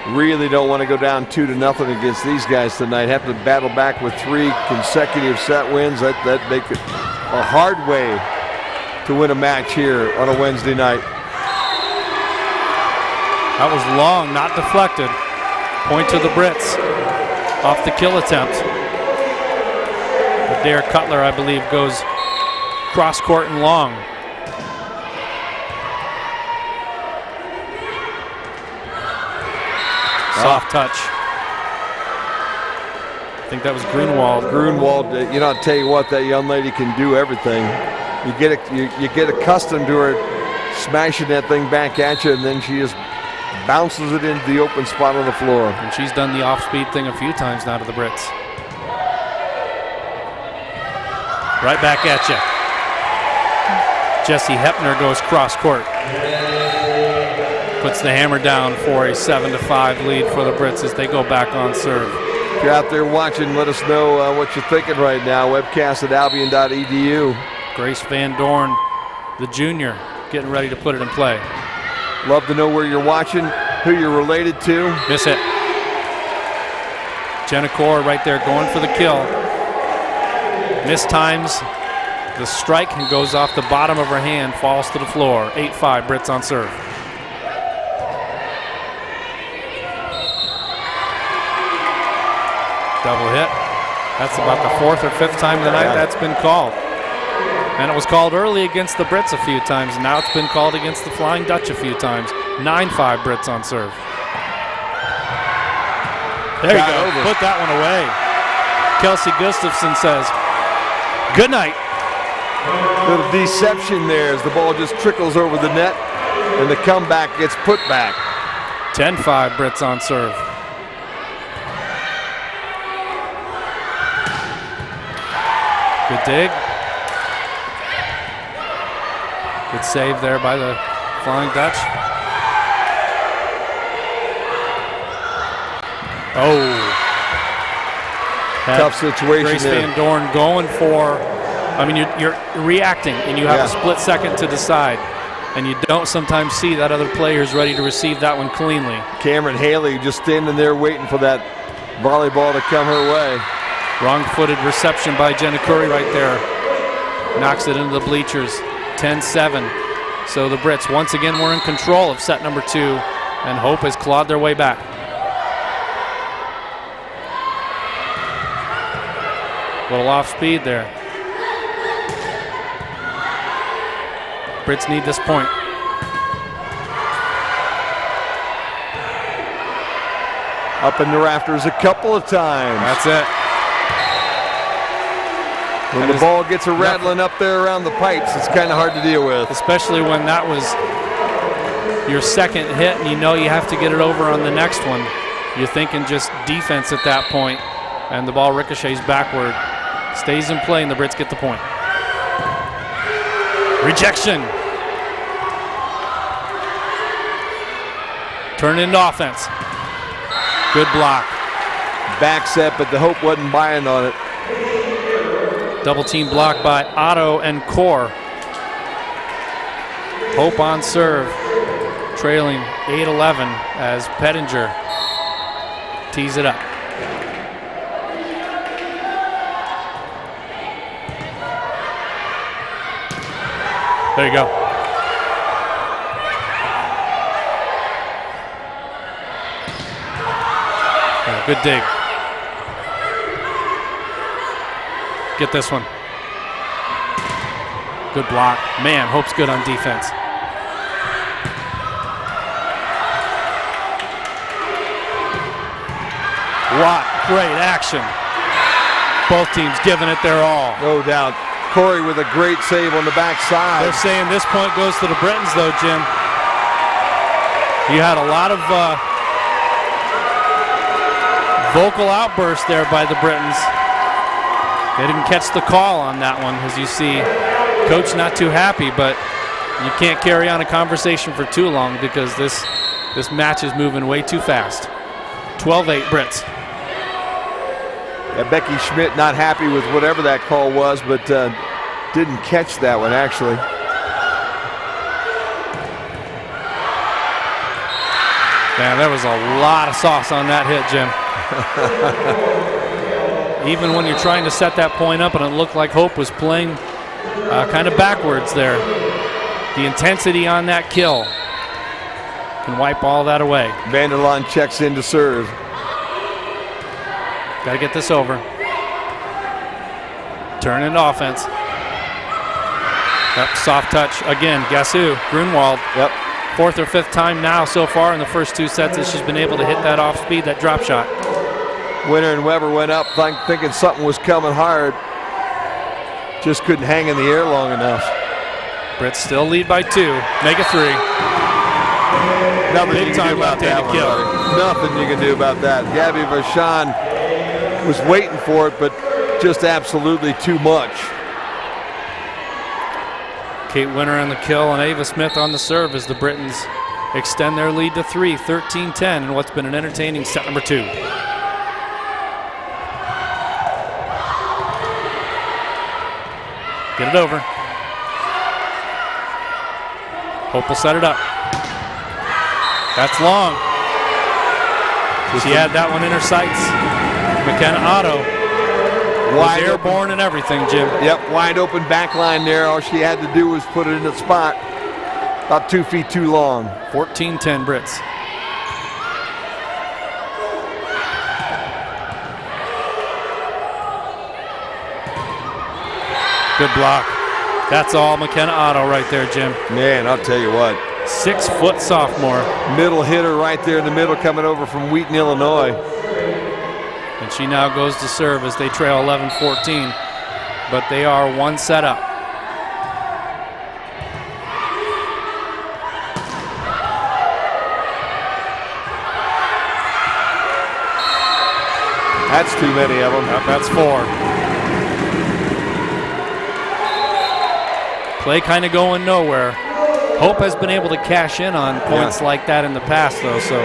Really don't want to go down 2-0 against these guys tonight. Have to battle back with 3 consecutive set wins. That make it a hard way to win a match here on a Wednesday night. That was long, not deflected. Point to the Brits off the kill attempt. Adair Cutler, I believe, goes cross court and long. Soft touch. I think that was Grunwald. Grunwald, I'll tell you what, that young lady can do everything. You get accustomed to her smashing that thing back at you, and then she just bounces it into the open spot on the floor. And she's done the off-speed thing a few times now to the Brits. Right back at you. Jesse Hepner goes cross court. Puts the hammer down for a 7-5 lead for the Brits as they go back on serve. If you're out there watching, let us know what you're thinking right now. Webcast at albion.edu. Grace Van Dorn, the junior, getting ready to put it in play. Love to know where you're watching, who you're related to. Miss hit. Jenna Core right there going for the kill. Mistimes the strike and goes off the bottom of her hand, falls to the floor. 8-5, Brits on serve. Double hit. That's about the fourth or fifth time of the night that's been called. And it was called early against the Brits a few times, and now it's been called against the Flying Dutch a few times. 9-5, Brits on serve. There you go, put that one away. Kelsey Gustafson says, good night. Little deception there as the ball just trickles over the net, and the comeback gets put back. 10-5, Brits on serve. Good dig. Good save there by the Flying Dutch. Oh. Tough situation Grace there. Van Dorn going for, you're reacting and you have a split second to decide. And you don't sometimes see that other player is ready to receive that one cleanly. Cameron Haley just standing there waiting for that volleyball to come her way. Wrong-footed reception by Jenna Curry right there. Knocks it into the bleachers. 10-7. So the Brits once again were in control of set number 2, and Hope has clawed their way back. A little off speed there. Brits need this point. Up in the rafters a couple of times. That's it. When the ball gets a rattling up there around the pipes, it's kind of hard to deal with. Especially when that was your second hit and you know you have to get it over on the next one. You're thinking just defense at that point, and the ball ricochets backward. Stays in play, and the Brits get the point. Rejection. Turn into offense. Good block. Back set, but the Hope wasn't buying on it. Double team block by Otto and Core. Hope on serve, trailing 8-11 as Pettinger tees it up. There you go. Yeah, good dig. Get this one. Good block. Man, Hope's good on defense. What great action. Both teams giving it their all. No doubt. Corey with a great save on the backside. They're saying this point goes to the Britons, though, Jim. You had a lot of vocal outbursts there by the Britons. They didn't catch the call on that one, as you see. Coach not too happy, but you can't carry on a conversation for too long because this match is moving way too fast. 12-8 Brits. Yeah, Becky Schmidt not happy with whatever that call was, but didn't catch that one, actually. Man, there was a lot of sauce on that hit, Jim. Even when you're trying to set that point up and it looked like Hope was playing kind of backwards there, the intensity on that kill can wipe all that away. Vanderlaan checks in to serve. Got to get this over. Turn into offense. Yep, soft touch again. Guess who? Grunwald. Yep. 4th or 5th time now so far in the first 2 sets that she's been able to hit that off speed, that drop shot. Winner and Weber went up thinking something was coming hard. Just couldn't hang in the air long enough. Brits still lead by 2. Make it 3. Nothing Big you can time do about that left-handed one, kill. buddy. Nothing you can do about that. Gabby Vachon was waiting for it, but just absolutely too much. Kate Winter on the kill and Ava Smith on the serve as the Britons extend their lead to 3, 13-10 in what's been an entertaining set number 2. Get it over. Hope will set it up. That's long. She had that one in her sights. McKenna Otto was airborne and everything, Jim. Yep, wide open back line there. All she had to do was put it in the spot. About 2 feet too long. 14-10 Brits. Good block. That's all McKenna Otto right there, Jim. Man, I'll tell you what. 6-foot sophomore. Middle hitter right there in the middle coming over from Wheaton, Illinois. And she now goes to serve as they trail 11-14. But they are 1 set up. That's too many of them. That's 4. Play kind of going nowhere. Hope has been able to cash in on points like that in the past, though. So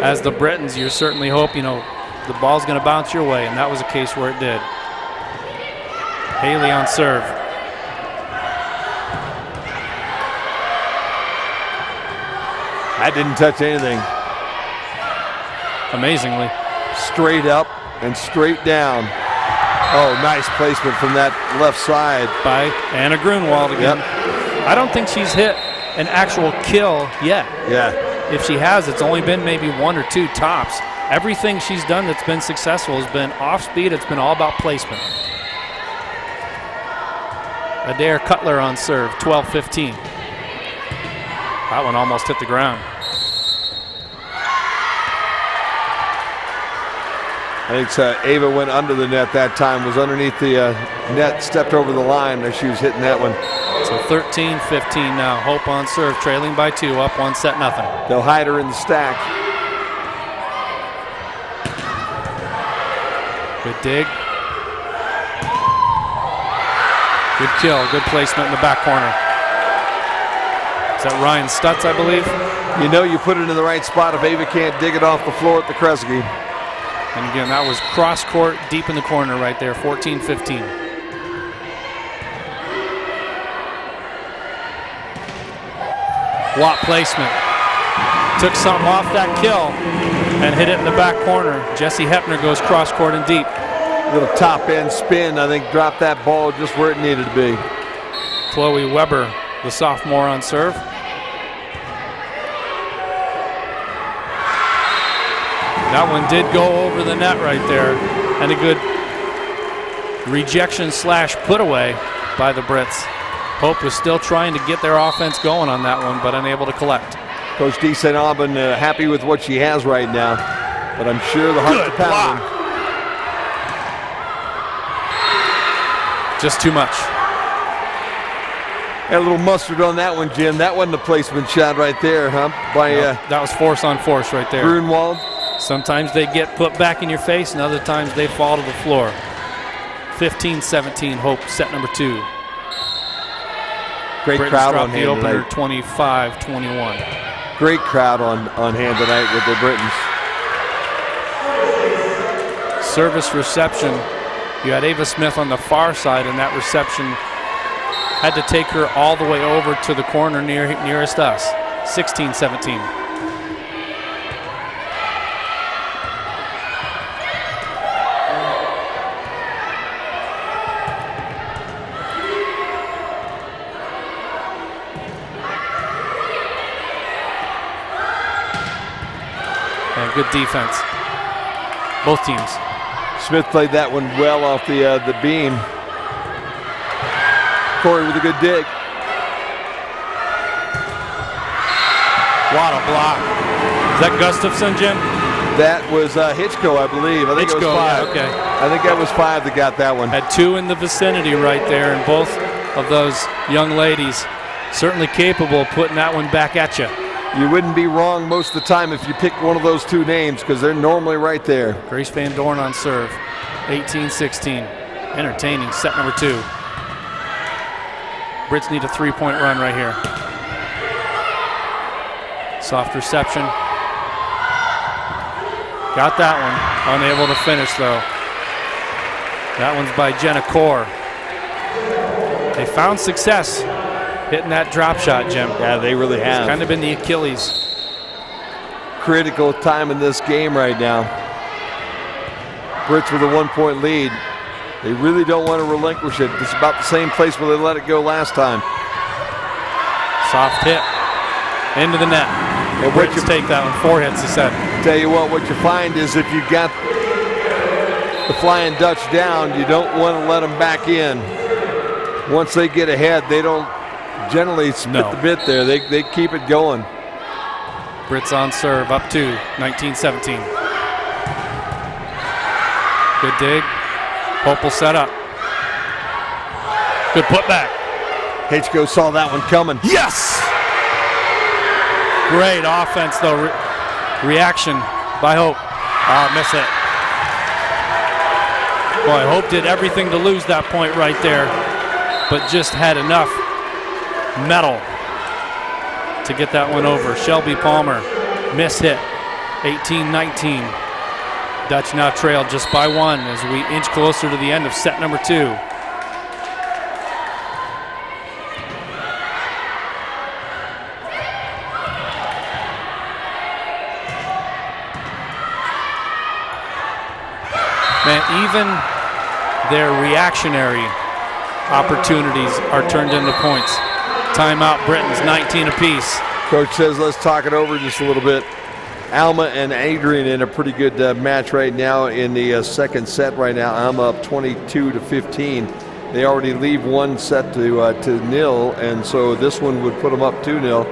as the Britons, you certainly hope, the ball's going to bounce your way, and that was a case where it did. Haley on serve. That didn't touch anything. Amazingly. Straight up and straight down. Oh, nice placement from that left side. By Anna Grunwald again. Yep. I don't think she's hit an actual kill yet. Yeah. If she has, it's only been maybe 1 or 2 tops. Everything she's done that's been successful has been off speed. It's been all about placement. Adair Cutler on serve, 12-15. That one almost hit the ground. I think Ava went under the net that time, was underneath the net, stepped over the line as she was hitting that one. So 13-15 now. Hope on serve, trailing by 2, up 1 set, nothing. They'll hide her in the stack. Good dig. Good kill, good placement in the back corner. Is that Ryan Stutz, I believe? You know you put it in the right spot if Ava can't dig it off the floor at the Kresge. And again, that was cross court, deep in the corner right there, 14-15. Watt placement. Took something off that kill and hit it in the back corner. Jessie Hepner goes cross court and deep. Little top end spin, I think dropped that ball just where it needed to be. Chloe Weber, the sophomore on serve. That one did go over the net right there, and a good rejection / put away by the Brits. Hope was still trying to get their offense going on that one, but unable to collect. Coach D. St. Aubin happy with what she has right now, but I'm sure the heart's pounding. Just too much. Had a little mustard on that one, Jim. That wasn't a placement shot right there, huh? By that was force on force right there. Grunwald. Sometimes they get put back in your face, and other times they fall to the floor. 15-17, Hope, set number 2. Great Britons crowd dropped on the hand opener tonight. 25-21. Great crowd on hand tonight with the Britons. Service reception. You had Ava Smith on the far side, and that reception had to take her all the way over to the corner nearest us. 16-17. Good defense. Both teams. Smith played that one well off the beam. Corey with a good dig. What a block. Is that Gustafson, Jim? That was Hitchko, I believe. I think it was Hitchko, 5. yeah, okay. I think that was 5 that got that one. Had 2 in the vicinity right there, and both of those young ladies certainly capable of putting that one back at you. You wouldn't be wrong most of the time if you picked one of those 2 names because they're normally right there. Grace Van Dorn on serve, 18-16. Entertaining set number 2. Brits need a 3-point run right here. Soft reception. Got that one. Unable to finish though. That one's by Jenna Core. They found success hitting that drop shot, Jim. Yeah, they really have. It's kind of been the Achilles. Critical time in this game right now. Brits with a 1-point lead. They really don't want to relinquish it. It's about the same place where they let it go last time. Soft hit into the net. And Brits take that one. 4 hits, he said. Tell you what you find is if you got the Flying Dutch down, you don't want to let them back in. Once they get ahead, they don't generally spit the bit there. They keep it going. Brits on serve, up to 19-17. Good dig. Hope will set up. Good putback. Hitchko saw that one coming. Yes! Great offense, though. Reaction by Hope. Miss it. Boy, Hope did everything to lose that point right there, but just had enough metal to get that one over. Shelby Palmer, miss hit. 18-19. Dutch now trail just by 1 as we inch closer to the end of set number 2. Man, even their reactionary opportunities are turned into points. Timeout, Britons, 19 apiece. Coach says let's talk it over just a little bit. Alma and Adrian in a pretty good match right now in the second set right now. Alma up 22-15. They already leave one set to nil, and so this one would put them up 2-0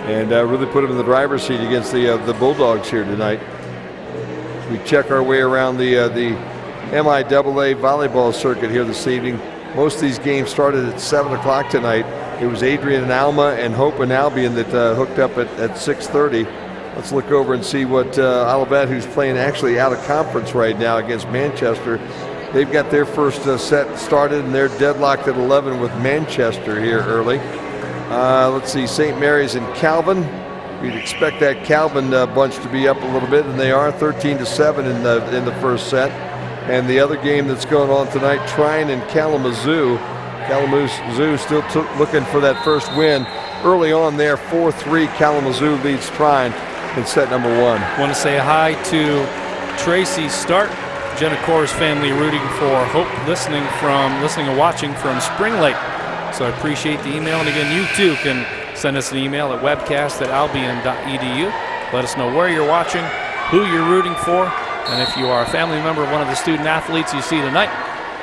and really put them in the driver's seat against the Bulldogs here tonight. We check our way around the MIAA volleyball circuit here this evening. Most of these games started at 7 o'clock tonight. It was Adrian and Alma and Hope and Albion that hooked up at 6:30. Let's look over and see what Olivet, who's playing actually out of conference right now against Manchester. They've got their first set started, and they're deadlocked at 11 with Manchester here early. Let's see, St. Mary's and Calvin. We'd expect that Calvin bunch to be up a little bit, and they are 13-7 in the first set. And the other game that's going on tonight, Trine and Kalamazoo. Kalamazoo still looking for that first win. Early on there, 4-3, Kalamazoo leads Trine in set number 1. Want to say hi to Tracy Stark, Jenna Core's family, rooting for Hope, listening and watching from Spring Lake. So I appreciate the email. And again, you too can send us an email at webcast@albion.edu. Let us know where you're watching, who you're rooting for, and if you are a family member of one of the student athletes you see tonight,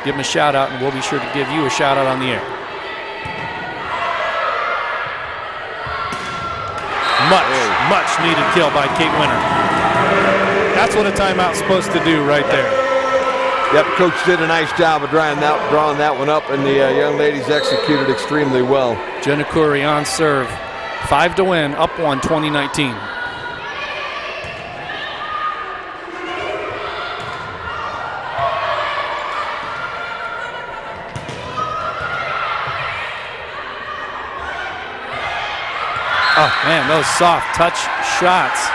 give them a shout out and we'll be sure to give you a shout out on the air. Much needed kill by Kate Winter. That's what a timeout's supposed to do right there. Yep, coach did a nice job of drawing that one up, and the young ladies executed extremely well. Jenna Curry on serve. 5 to win, up 1, 2019. Oh, man, those soft touch shots.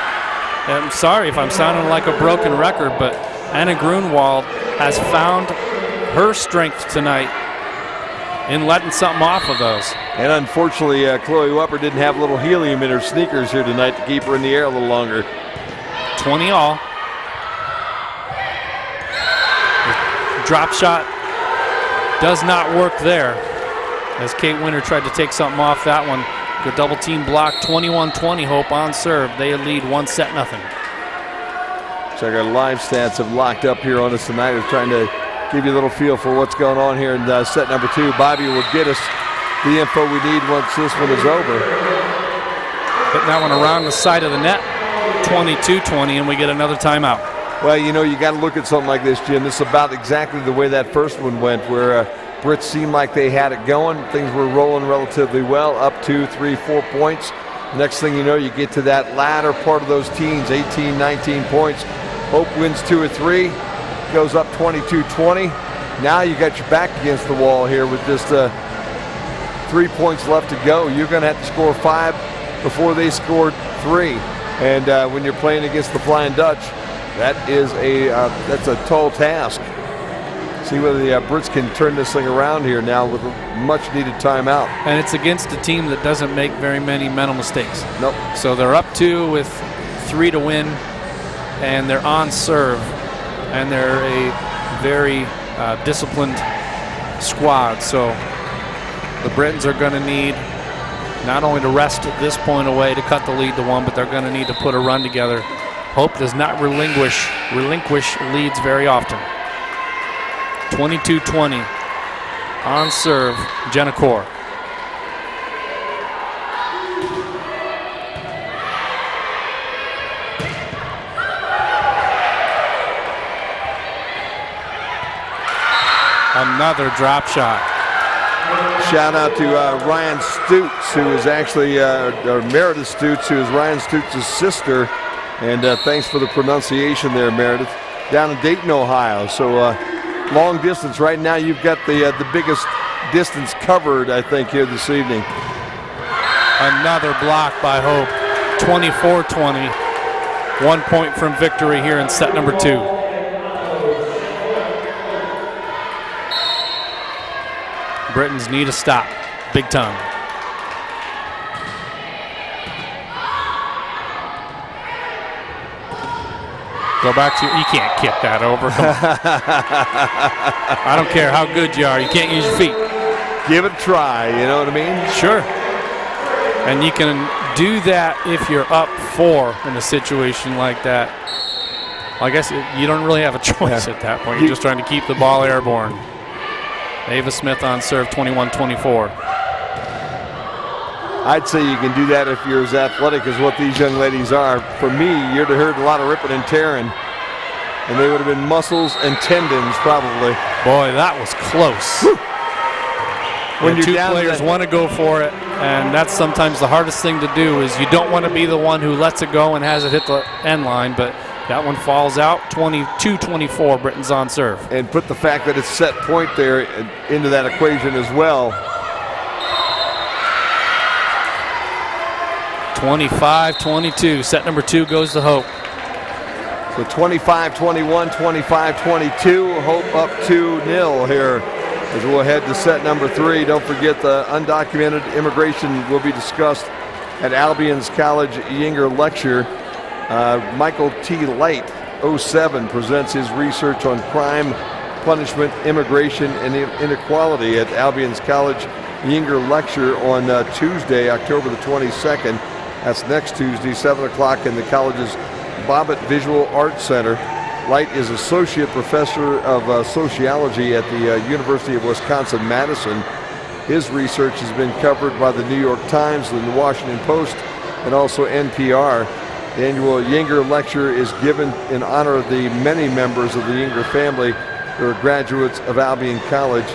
I'm sorry if I'm sounding like a broken record, but Anna Grunwald has found her strength tonight in letting something off of those. And unfortunately, Chloe Wepper didn't have a little helium in her sneakers here tonight to keep her in the air a little longer. 20 all. The drop shot does not work there as Kate Winter tried to take something off that one. Good double team block, 21-20, Hope on serve. They lead 1-0. Check our live stats have locked up here on us tonight. We're trying to give you a little feel for what's going on here in set number 2. Bobby will get us the info we need once this one is over. Hitting that one around the side of the net. 22-20, and we get another timeout. Well, you know, you got to look at something like this, Jim. This is about exactly the way that first one went, where Brits seemed like they had it going. Things were rolling relatively well, up 2, 3, 4 points. Next thing you know, you get to that latter part of those teens, 18, 19 points. Hope wins 2 or 3, goes up 22-20. Now you got your back against the wall here with just 3 points left to go. You're going to have to score 5 before they scored 3. And when you're playing against the Flying Dutch, that's a tall task. See whether the Brits can turn this thing around here now with a much-needed timeout. And it's against a team that doesn't make very many mental mistakes. Nope. So they're up 2 with 3 to win, and they're on serve, and they're a very disciplined squad. So the Britons are going to need not only to rest at this point away to cut the lead to 1, but they're going to need to put a run together. Hope does not relinquish leads very often. 22-20 on serve, Jennifer. Another drop shot. Shout out to Ryan Stutz, who is actually, or Meredith Stutz, who is Ryan Stutz's sister. And thanks for the pronunciation there, Meredith. Down in Dayton, Ohio. So long distance. Right now you've got the biggest distance covered, I think, here this evening. Another block by Hope. 24-20. 1 point from victory here in set number 2. Britons need a stop, big time. Go back to, you can't kick that over. Come on. I don't care how good you are, you can't use your feet. Give it a try, you know what I mean? Sure. And you can do that if you're up 4 in a situation like that. Well, I guess you don't really have a choice at that point. You're just trying to keep the ball airborne. Ava Smith on serve, 21-24. I'd say you can do that if you're as athletic as what these young ladies are. For me, you'd have heard a lot of ripping and tearing, and they would have been muscles and tendons probably. Boy, that was close. When two players want to go for it, and that's sometimes the hardest thing to do, is you don't want to be the one who lets it go and has it hit the end line, but that one falls out. 22-24, Britons on serve. And put the fact that it's set point there into that equation as well. 25-22, set number 2 goes to Hope. So 25-21, 25-22, Hope up 2-0 here as we'll head to set number 3. Don't forget the undocumented immigration will be discussed at Albion's College Yinger Lecture. Michael T. Light, 07, presents his research on crime, punishment, immigration, and inequality at Albion's College Yinger Lecture on Tuesday, October the 22nd. That's next Tuesday, 7 o'clock in the college's Bobbitt Visual Arts Center. Light is Associate Professor of Sociology at the University of Wisconsin-Madison. His research has been covered by the New York Times, the Washington Post, and also NPR. The annual Yinger Lecture is given in honor of the many members of the Yinger family who are graduates of Albion College.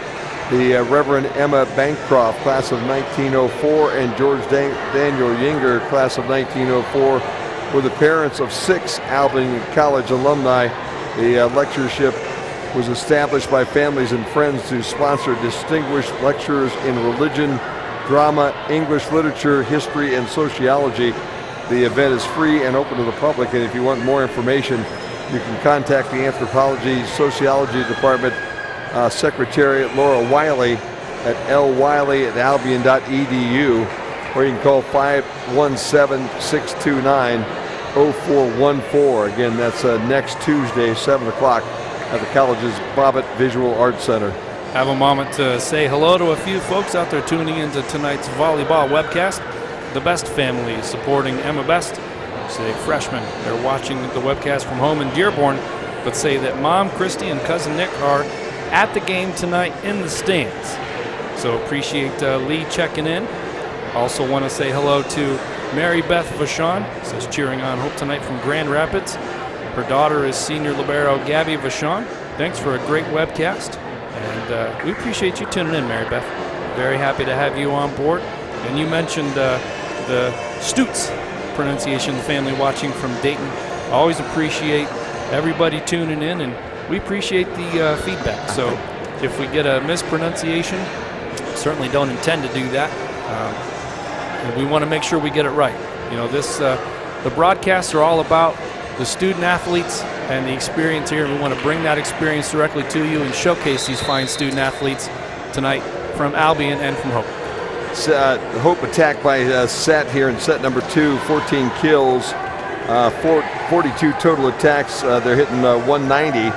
The Reverend Emma Bancroft, class of 1904, and George Daniel Yinger, class of 1904, were the parents of 6 Albion College alumni. The lectureship was established by families and friends to sponsor distinguished lecturers in religion, drama, English literature, history, and sociology. The event is free and open to the public, and if you want more information, you can contact the Anthropology Sociology Department Secretary Laura Wiley at lwiley@albion.edu, or you can call 517-629-0414. Again, that's next Tuesday, 7 o'clock at the college's Bobbitt Visual Arts Center. Have a moment to say hello to a few folks out there tuning into tonight's volleyball webcast. The Best family supporting Emma Best. Say freshmen, they're watching the webcast from home in Dearborn, but say that Mom, Christy, and Cousin Nick are at the game tonight in the stands. So appreciate Lee checking in. Also want to say hello to Mary Beth Vachon says cheering on Hope tonight from Grand Rapids. Her daughter is senior libero Gabby Vachon. Thanks for a great webcast. And we appreciate you tuning in, Mary Beth. Very happy to have you on board. And you mentioned the Stutz pronunciation, the family watching from Dayton. Always appreciate everybody tuning in, and we appreciate the feedback. So if we get a mispronunciation, certainly don't intend to do that. And we want to make sure we get it right. You know, the broadcasts are all about the student athletes and the experience here. We want to bring that experience directly to you and showcase these fine student athletes tonight from Albion and from Hope. Hope attacked by Set here in set number 2, 14 kills, 42 total attacks. They're hitting 190,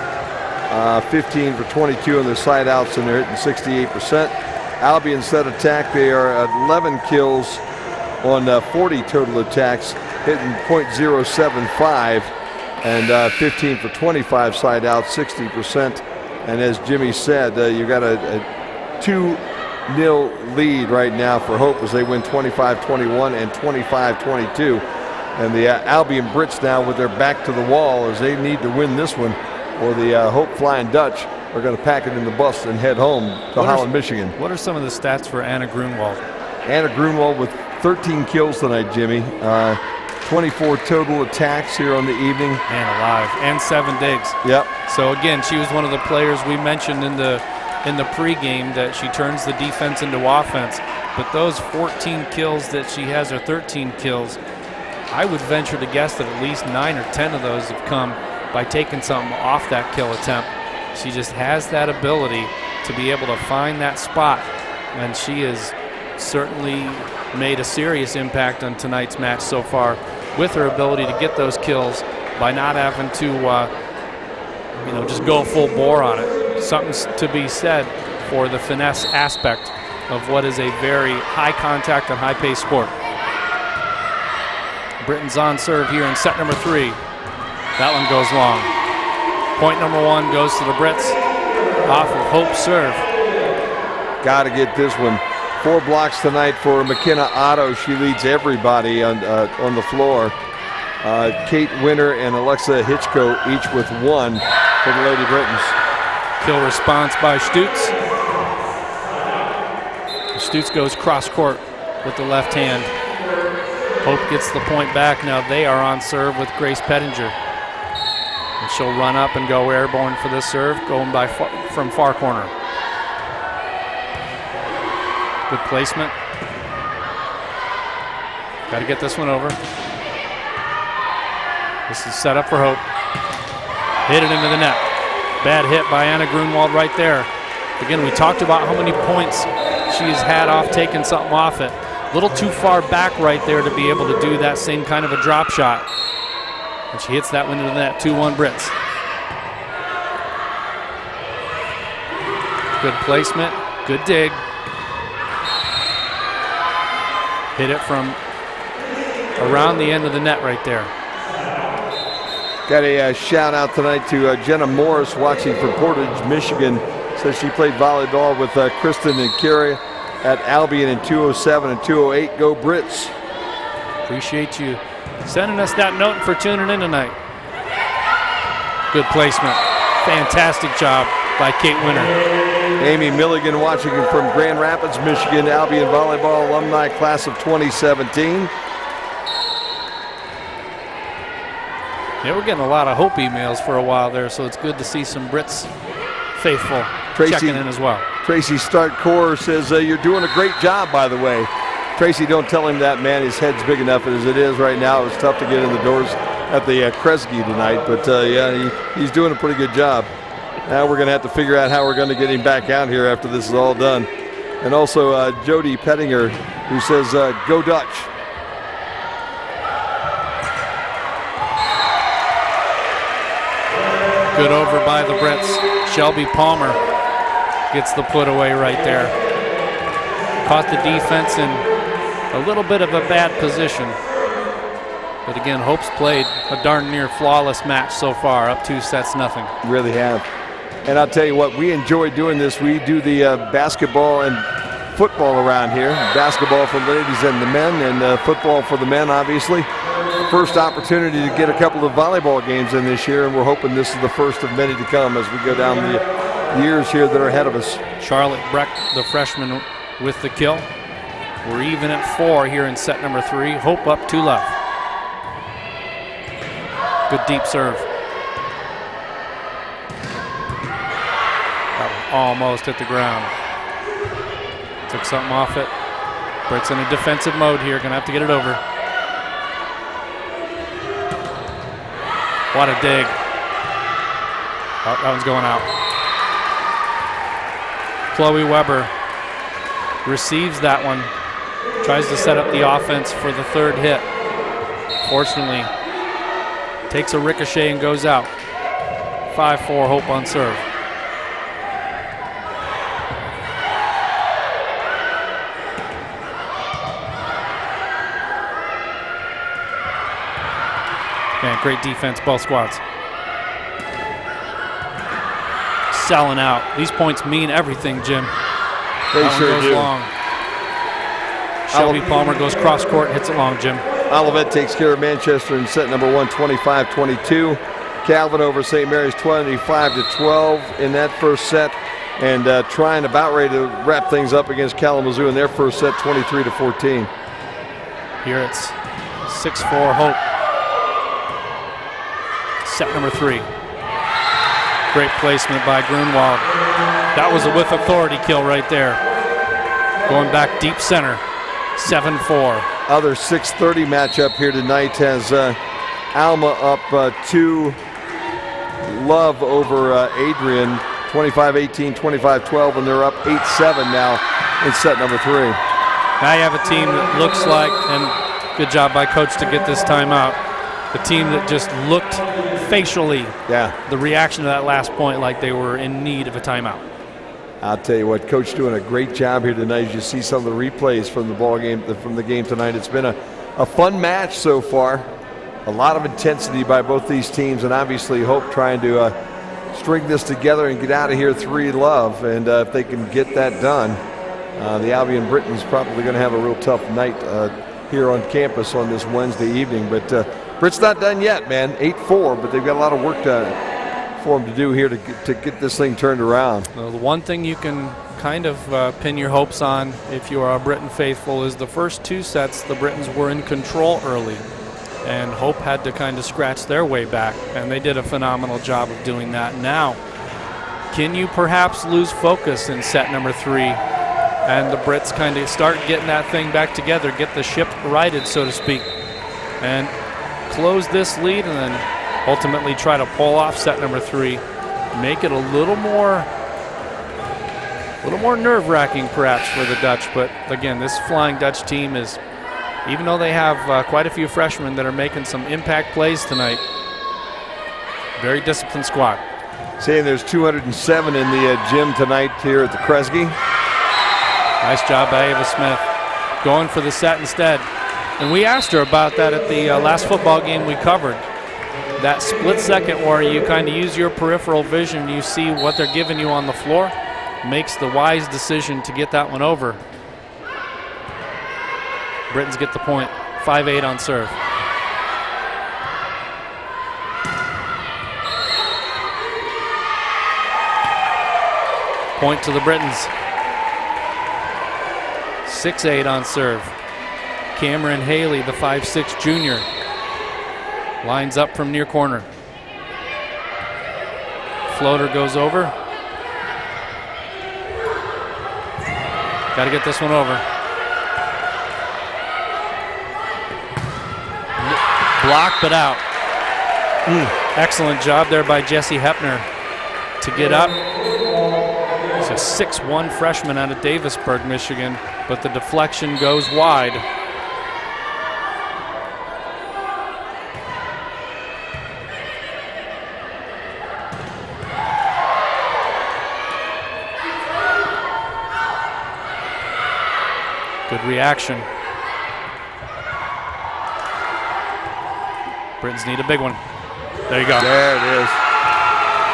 15 for 22 on their side outs, and they're hitting 68%. Albion set attack, they are at 11 kills on 40 total attacks, hitting .075, and 15 for 25 side outs, 60%. And as Jimmy said, you got a 2-0 lead right now for Hope as they win 25-21 and 25-22. And the Albion Brits now with their back to the wall as they need to win this one, or the Hope Flying Dutch are going to pack it in the bus and head home to Holland, Michigan. What are some of the stats for Anna Grunwald? Anna Grunwald with 13 kills tonight, Jimmy. 24 total attacks here on the evening. Man alive. And 7 digs. Yep. So again, she was one of the players we mentioned in the pregame that she turns the defense into offense. But those 14 kills that she has, or 13 kills, I would venture to guess that at least 9 or 10 of those have come by taking something off that kill attempt. She just has that ability to be able to find that spot, and she has certainly made a serious impact on tonight's match so far with her ability to get those kills by not having to just go full bore on it. Something to be said for the finesse aspect of what is a very high contact and high paced sport. Britain's on serve here in set number 3. That one goes long. Point number 1 goes to the Brits off of Hope's serve. Got to get this one. 4 blocks tonight for McKenna Otto. She leads everybody on the floor. Kate Winter and Alexa Hitchko each with 1 for the Lady Britons. Kill response by Stutz. Stutz goes cross court with the left hand. Hope gets the point back. Now they are on serve with Grace Pettinger. And she'll run up and go airborne for this serve, going from far corner. Good placement. Got to get this one over. This is set up for Hope. Hit it into the net. Bad hit by Anna Grunwald right there. Again, we talked about how many points she has had off taking something off it. A little too far back right there to be able to do that same kind of a drop shot. And she hits that one into the net. 2-1 Brits. Good placement. Good dig. Hit it from around the end of the net right there. Got a shout out tonight to Jenna Morris watching from Portage, Michigan. Says she played volleyball with Kristen and Carrie at Albion in 207 and 208. Go Brits. Appreciate you sending us that note and for tuning in tonight. Good placement. Fantastic job by Kate Winter. Amy Milligan watching from Grand Rapids, Michigan. Albion volleyball alumni class of 2017. Yeah, we're getting a lot of Hope emails for a while there, so it's good to see some Brits faithful checking in as well. Tracy Startcore says, you're doing a great job, by the way. Tracy, don't tell him that, man. His head's big enough as it is right now. It was tough to get in the doors at the Kresge tonight, but he's doing a pretty good job. Now we're going to have to figure out how we're going to get him back out here after this is all done. And also Jody Pettinger, who says, go Dutch. Good over by the Brits. Shelby Palmer gets the put away right there. Caught the defense in a little bit of a bad position. But again, Hope's played a darn near flawless match so far, up 2-0. Really have. And I'll tell you what, we enjoy doing this. We do the basketball and football around here. Basketball for the ladies and the men, and football for the men, obviously. First opportunity to get a couple of volleyball games in this year, and we're hoping this is the first of many to come as we go down the years here that are ahead of us. Charlotte Breck, the freshman, with the kill. We're even at 4 here in set number 3. Hope up 2 love. Good deep serve. That one almost hit the ground. Took something off it. Britt's in a defensive mode here. Gonna have to get it over. What a dig. Oh, that one's going out. Chloe Weber receives that one. Tries to set up the offense for the 3rd hit. Fortunately, takes a ricochet and goes out. 5-4 Hope on serve. Man, great defense, both squads. Selling out. These points mean everything, Jim. They that sure one goes do. long. Shelby Palmer goes cross court and hits it long, Jim. Olivet takes care of Manchester in set number 1, 25-22. Calvin over St. Mary's 25-12 in that first set, and trying about ready to wrap things up against Kalamazoo in their first set, 23-14. Here it's 6-4 Hope. Set number 3. Great placement by Grunwald. That was a with authority kill right there. Going back deep center. 7-4. Other 6:30 matchup here tonight has Alma up 2 love over Adrian, 25-18, 25-12, and they're up 8-7 now in set number 3. Now you have a team that looks like, and good job by coach to get this timeout, the team that just looked facially, the reaction to that last point like they were in need of a timeout. I'll tell you what, Coach doing a great job here tonight. As you see some of the replays from the ball game, from the game tonight, it's been a fun match so far. A lot of intensity by both these teams, and obviously Hope trying to string this together and get out of here 3 love. And if they can get that done, the Albion Britons probably going to have a real tough night here on campus on this Wednesday evening. But Britt's not done yet, man. 8-4, but they've got a lot of work for them to do here to get this thing turned around. Well, the one thing you can kind of pin your hopes on if you are a Britain faithful is the first 2 sets the Britons were in control early, and Hope had to kind of scratch their way back, and they did a phenomenal job of doing that. Now, can you perhaps lose focus in set number 3 and the Brits kind of start getting that thing back together, get the ship righted, so to speak, and close this lead, and then ultimately try to pull off set number 3, make it a little more nerve-wracking perhaps for the Dutch. But again, this Flying Dutch team is, even though they have quite a few freshmen that are making some impact plays tonight, very disciplined squad. Saying there's 207 in the gym tonight here at the Kresge. Nice job by Ava Smith, going for the set instead. And we asked her about that at the last football game we covered. That split second where you kind of use your peripheral vision, you see what they're giving you on the floor, makes the wise decision to get that one over. Britons get the point, 5-8 on serve. Point to the Britons. 6-8 on serve. Cameron Haley, the 5'6" junior, lines up from near corner. Floater goes over. Got to get this one over. Blocked but out. Excellent job there by Jesse Hepner to get up. He's a 6'1" freshman out of Davisburg, Michigan, but the deflection goes wide. Good reaction. Britons need a big one. There you go. There it is.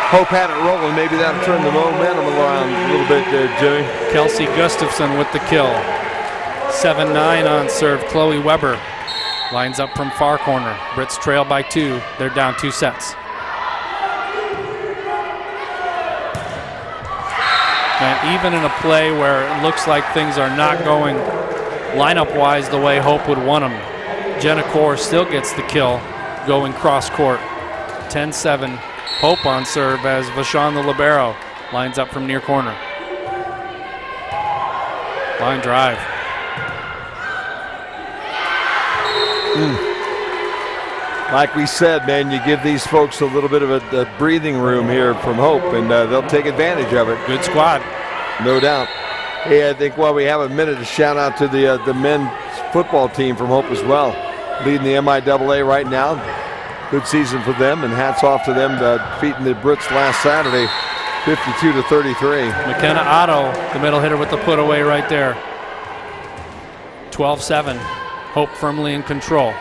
Hope had it rolling. Maybe that'll turn the momentum around a little bit there, Jimmy. Kelsey Gustafson with the kill. 7-9 on serve. Chloe Weber lines up from far corner. Brits trail by 2. They're down 2 sets. And even in a play where it looks like things are not going lineup-wise the way Hope would want them, Jenna Core still gets the kill going cross court. 10-7. Hope on serve as Vashon the libero lines up from near corner. Line drive. Like we said, man, you give these folks a little bit of a breathing room here from Hope, and they'll take advantage of it. Good squad. No doubt. Hey, I think while we have a minute, a shout out to the men's football team from Hope as well, leading the MIAA right now. Good season for them, and hats off to them defeating the Brits last Saturday, 52-33. McKenna Otto, the middle hitter with the put away right there. 12-7. Hope firmly in control.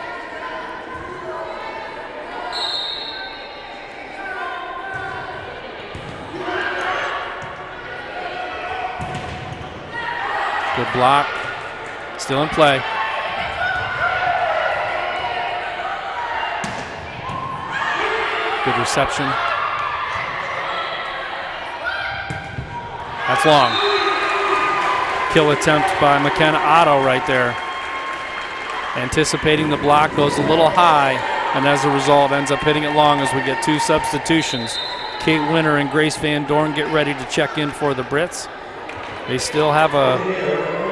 Good block. Still in play. Good reception. That's long. Kill attempt by McKenna Otto right there. Anticipating the block, goes a little high, and as a result ends up hitting it long as we get 2 substitutions. Kate Winter and Grace Van Dorn get ready to check in for the Brits. They still have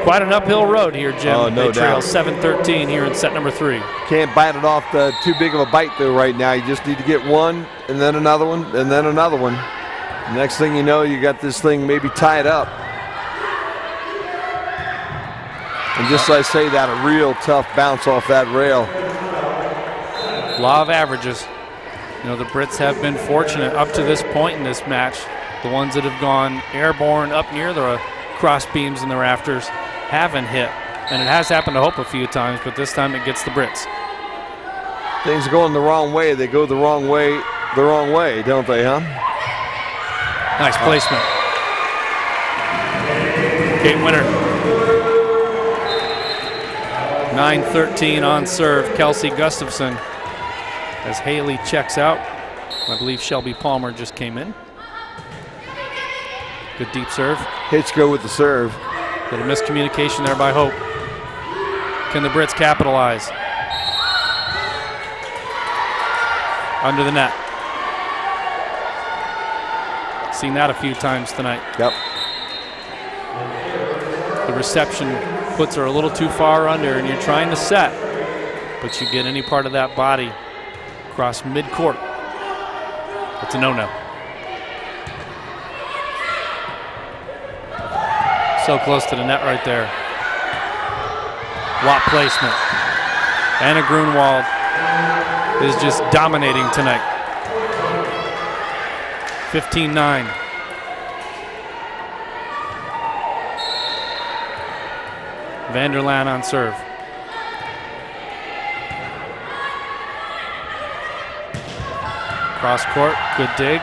quite an uphill road here, Jim. Oh, no they trail doubt. 7-13 here in set number 3. Can't bite it off too big of a bite though right now. You just need to get one, and then another one, and then another one. Next thing you know, you got this thing maybe tied up. And just as I say that, a real tough bounce off that rail. Law of averages. You know, the Brits have been fortunate up to this point in this match. The ones that have gone airborne up near the cross beams and the rafters haven't hit. And it has happened to Hope a few times, but this time it gets the Brits. Things are going the wrong way. They go the wrong way, don't they, huh? Nice placement. Kate Winter. 9-13 on serve. Kelsey Gustafson as Haley checks out. I believe Shelby Palmer just came in. Good deep serve. Hitchko with the serve. Got a miscommunication there by Hope. Can the Brits capitalize? Under the net. Seen that a few times tonight. Yep. The reception puts her a little too far under, and you're trying to set, but you get any part of that body across midcourt. It's a no-no. So close to the net right there. Lot placement. Anna Grunwald is just dominating tonight. 15-9. Vanderlaan on serve. Cross court, good dig.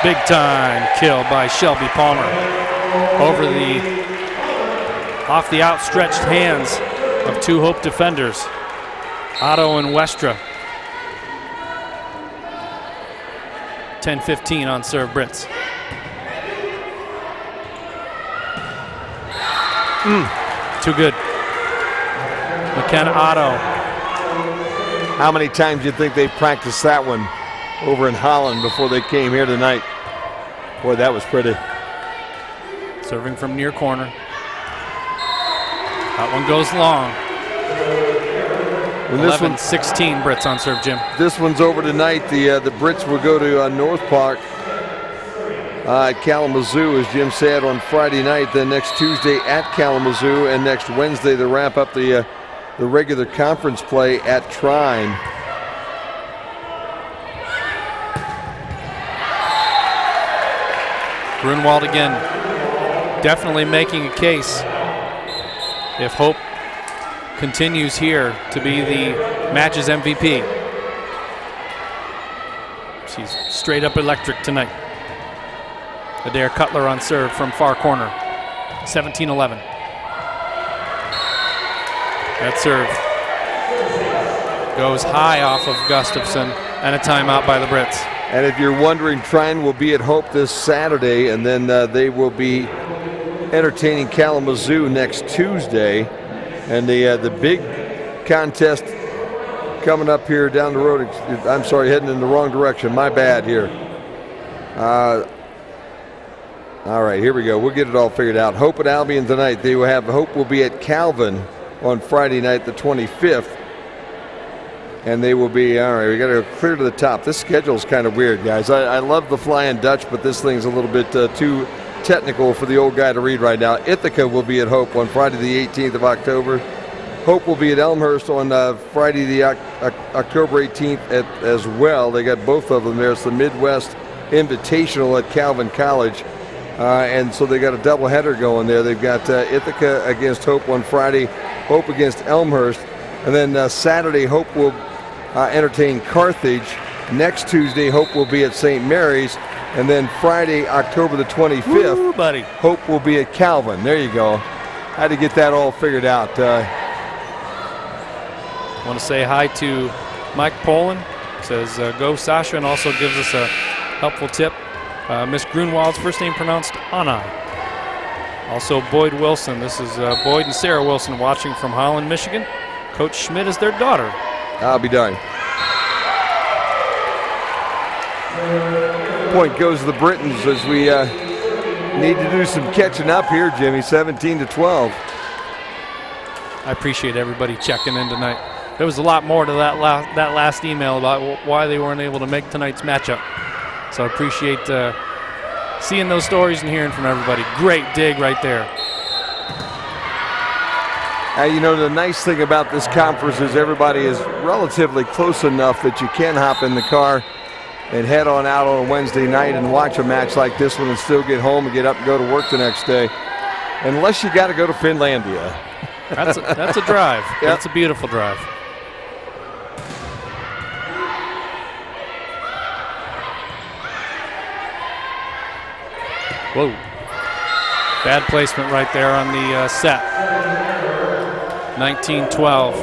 Big time kill by Shelby Palmer off the outstretched hands of 2 Hope defenders, Otto and Westra. 10-15 on serve Brits. Too good. McKenna Otto. How many times do you think they practiced that one over in Holland before they came here tonight? Boy, that was pretty. Serving from near corner. That one goes long. 11-16 Brits on serve, Jim. This one's over tonight. The Brits will go to North Park at Kalamazoo, as Jim said, on Friday night. Then next Tuesday at Kalamazoo, and next Wednesday they wrap up the regular conference play at Trine. Grunwald again, definitely making a case. If Hope continues here to be the match's MVP. She's straight up electric tonight. Adair Cutler on serve from far corner. 17-11. That serve goes high off of Gustafson, and a timeout by the Brits. And if you're wondering, Trine will be at Hope this Saturday, and then they will be entertaining Kalamazoo next Tuesday. And the big contest coming up here down the road. I'm sorry, heading in the wrong direction. My bad here. All right, here we go. We'll get it all figured out. Hope and Albion tonight. Hope will be at Calvin on Friday night, the 25th. And they will be, all right, we got to go clear to the top. This schedule is kind of weird, guys. I love the Flying Dutch, but this thing's a little bit too technical for the old guy to read right now. Ithaca will be at Hope on Friday the 18th of October. Hope will be at Elmhurst on Friday the October 18th as well. They got both of them there. It's the Midwest Invitational at Calvin College. And so they got a doubleheader going there. They've got Ithaca against Hope on Friday, Hope against Elmhurst. And then Saturday, Hope will entertain Carthage. Next Tuesday, Hope will be at St. Mary's. And then Friday, October the 25th, Woo, buddy. Hope will be at Calvin. There you go. Had to get that all figured out. Want to say hi to Mike Poland. Says go Sasha, and also gives us a helpful tip. Miss Grunwald's first name pronounced Anna. Also Boyd Wilson. This is Boyd and Sarah Wilson watching from Holland, Michigan. Coach Schmidt is their daughter. I'll be darned. Point goes to the Britons as we need to do some catching up here, Jimmy. 17-12. I appreciate everybody checking in tonight. There was a lot more to that last email about why they weren't able to make tonight's matchup. So I appreciate seeing those stories and hearing from everybody. Great dig right there. You know, the nice thing about this conference is everybody is relatively close enough that you can hop in the car and head on out on a Wednesday night and watch a match like this one and still get home and get up and go to work the next day. Unless you got to go to Finlandia. That's a drive. Yep. That's a beautiful drive. Whoa. Bad placement right there on the set. 19-12.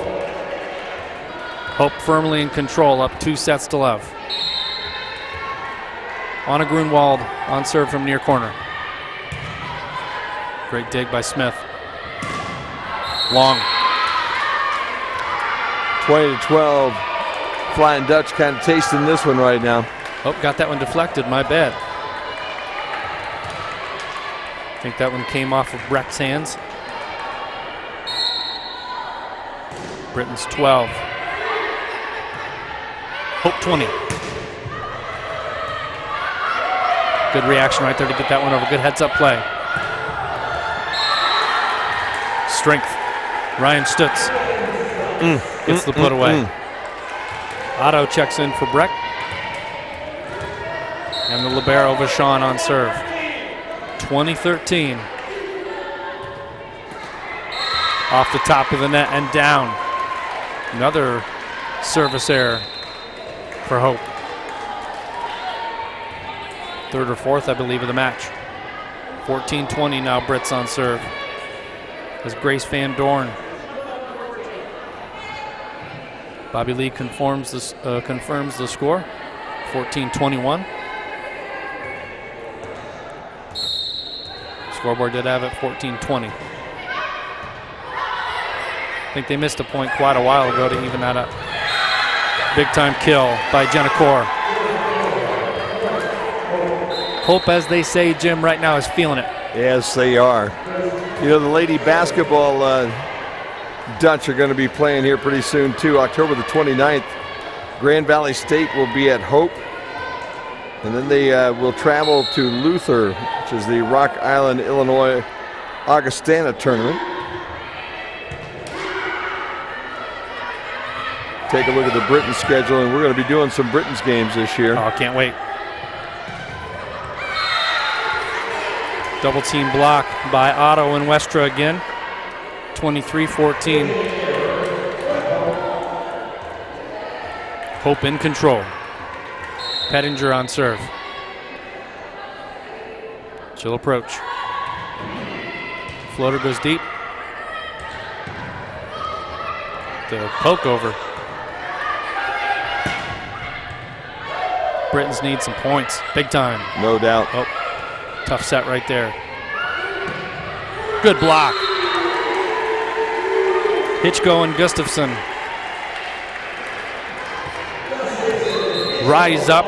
Hope firmly in control, up 2 sets to love. Anna Grunwald on serve from near corner. Great dig by Smith. Long. 20-12. Flying Dutch kind of tasting this one right now. Oh, got that one deflected. My bad. I think that one came off of Brecht's hands. Britain's 12. Hope 20. Good reaction right there to get that one over. Good heads-up play. Strength. Ryan Stutz gets the put away. Otto checks in for Brecht. And the libero Vachon on serve. 20-13. Off the top of the net and down. Another service error for Hope. Third or fourth, I believe, of the match. 14-20 now, Brits on serve. As Grace Van Dorn. Bobby Lee confirms the score. 14-21. Scoreboard did have it 14-20. I think they missed a point quite a while ago to even that up. Big time kill by Jenna Core. Hope, as they say, Jim, right now is feeling it. Yes, they are. You know, the lady basketball Dutch are going to be playing here pretty soon, too. October the 29th, Grand Valley State will be at Hope. And then they will travel to Luther, which is the Rock Island, Illinois Augustana tournament. Take a look at the Britain schedule, and we're going to be doing some Britain's games this year. Oh, can't wait. Double team block by Otto and Westra again. 23-14. Hope in control. Pettinger on serve. She'll approach. Floater goes deep. The poke over. Britons need some points, big time. No doubt. Oh, tough set right there. Good block. Hitchko and Gustafson rise up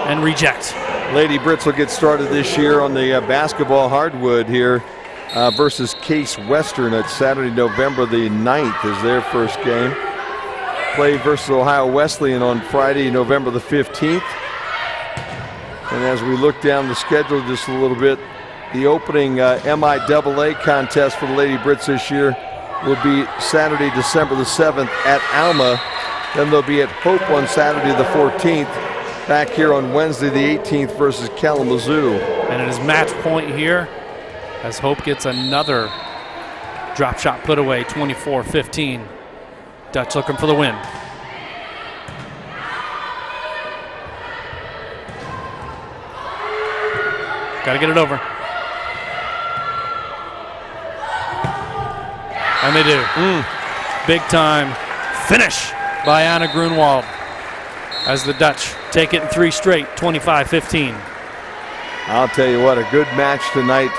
and reject. Lady Brits will get started this year on the basketball hardwood here versus Case Western at Saturday, November the 9th is their first game. Play versus Ohio Wesleyan on Friday, November the 15th. And as we look down the schedule just a little bit, the opening MIAA contest for the Lady Brits this year will be Saturday, December the 7th at Alma. Then they'll be at Hope on Saturday the 14th. Back here on Wednesday the 18th versus Kalamazoo. And it is match point here as Hope gets another drop shot put away, 24-15. Dutch looking for the win. Got to get it over. And they do. Big time finish by Anna Grunwald as the Dutch take it in 3 straight, 25-15. I'll tell you what, a good match tonight.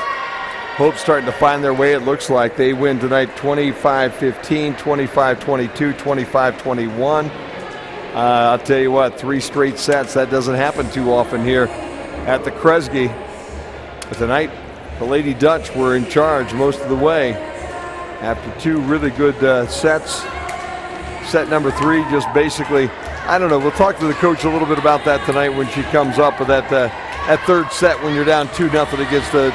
Hope starting to find their way, it looks like. They win tonight 25-15, 25-22, 25-21. I'll tell you what, 3 straight sets. That doesn't happen too often here at the Kresge. But tonight, the Lady Dutch were in charge most of the way. After 2 really good sets. Set number 3 just basically, I don't know, we'll talk to the coach a little bit about that tonight when she comes up. But that third set when you're down 2-0 against the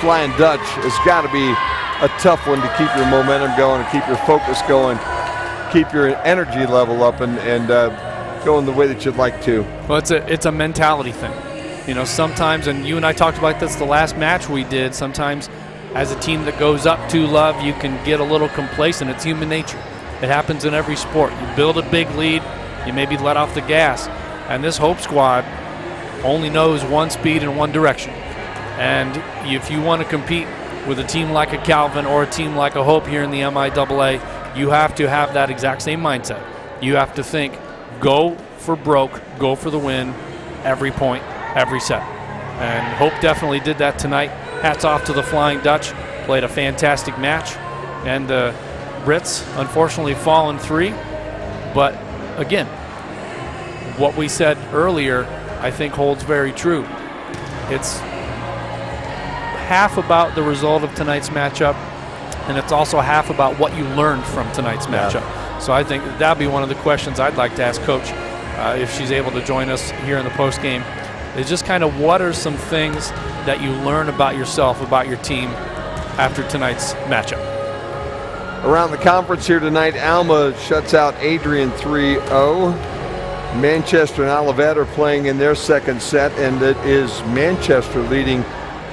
Flying Dutch has got to be a tough one to keep your momentum going, to keep your focus going, keep your energy level up and going the way that you'd like to. Well, it's a mentality thing. You know, sometimes, and you and I talked about this the last match we did, sometimes as a team that goes up 2-love, you can get a little complacent. It's human nature. It happens in every sport. You build a big lead, you maybe let off the gas. And this Hope squad only knows one speed in one direction. And if you want to compete with a team like a Calvin or a team like a Hope here in the MIAA, you have to have that exact same mindset. You have to think, go for broke, go for the win, every point, every set. And Hope definitely did that tonight. Hats off to the Flying Dutch. Played a fantastic match. And the Brits, unfortunately, fall in 3. But again, what we said earlier, I think holds very true. It's half about the result of tonight's matchup, and it's also half about what you learned from tonight's matchup. So I think that'll be one of the questions I'd like to ask Coach if she's able to join us here in the postgame, is just kind of what are some things that you learn about yourself, about your team after tonight's matchup. Around the conference here tonight, Alma shuts out Adrian 3-0. Manchester and Olivet are playing in their second set, and it is Manchester leading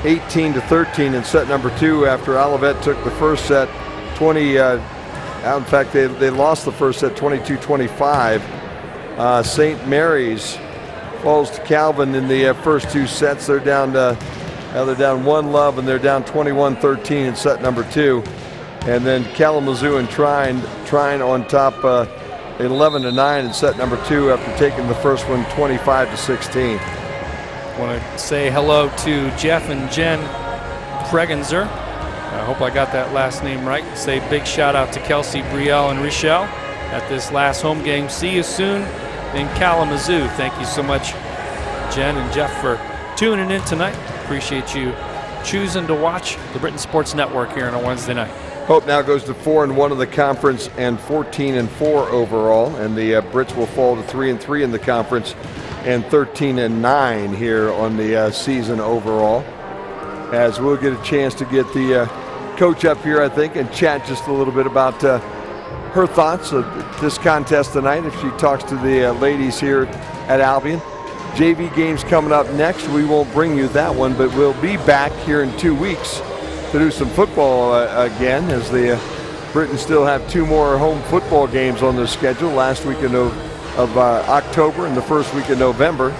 18-13 in set number 2 after Olivet took the first set 20. In fact, they lost the first set 22-25. St. Mary's falls to Calvin in the first 2 sets. They're down 1-love, and they're down 21-13 in set number 2. And then Kalamazoo and Trine on top 11-9 in set number 2 after taking the first one 25-16. I want to say hello to Jeff and Jen Pregenzer. I hope I got that last name right. Say big shout out to Kelsey, Brielle, and Rochelle at this last home game. See you soon in Kalamazoo. Thank you so much, Jen and Jeff, for tuning in tonight. Appreciate you choosing to watch the Britain Sports Network here on a Wednesday night. Hope now goes to 4-1 in the conference and 14-4 overall, and the Brits will fall to 3-3 in the conference and 13-9 here on the season overall. As we'll get a chance to get the coach up here, I think, and chat just a little bit about her thoughts of this contest tonight if she talks to the ladies here at Albion. JV games coming up next. We won't bring you that one, but we'll be back here in 2 weeks to do some football again, as the Britons still have 2 more home football games on their schedule. Last week of of October and the first week of November.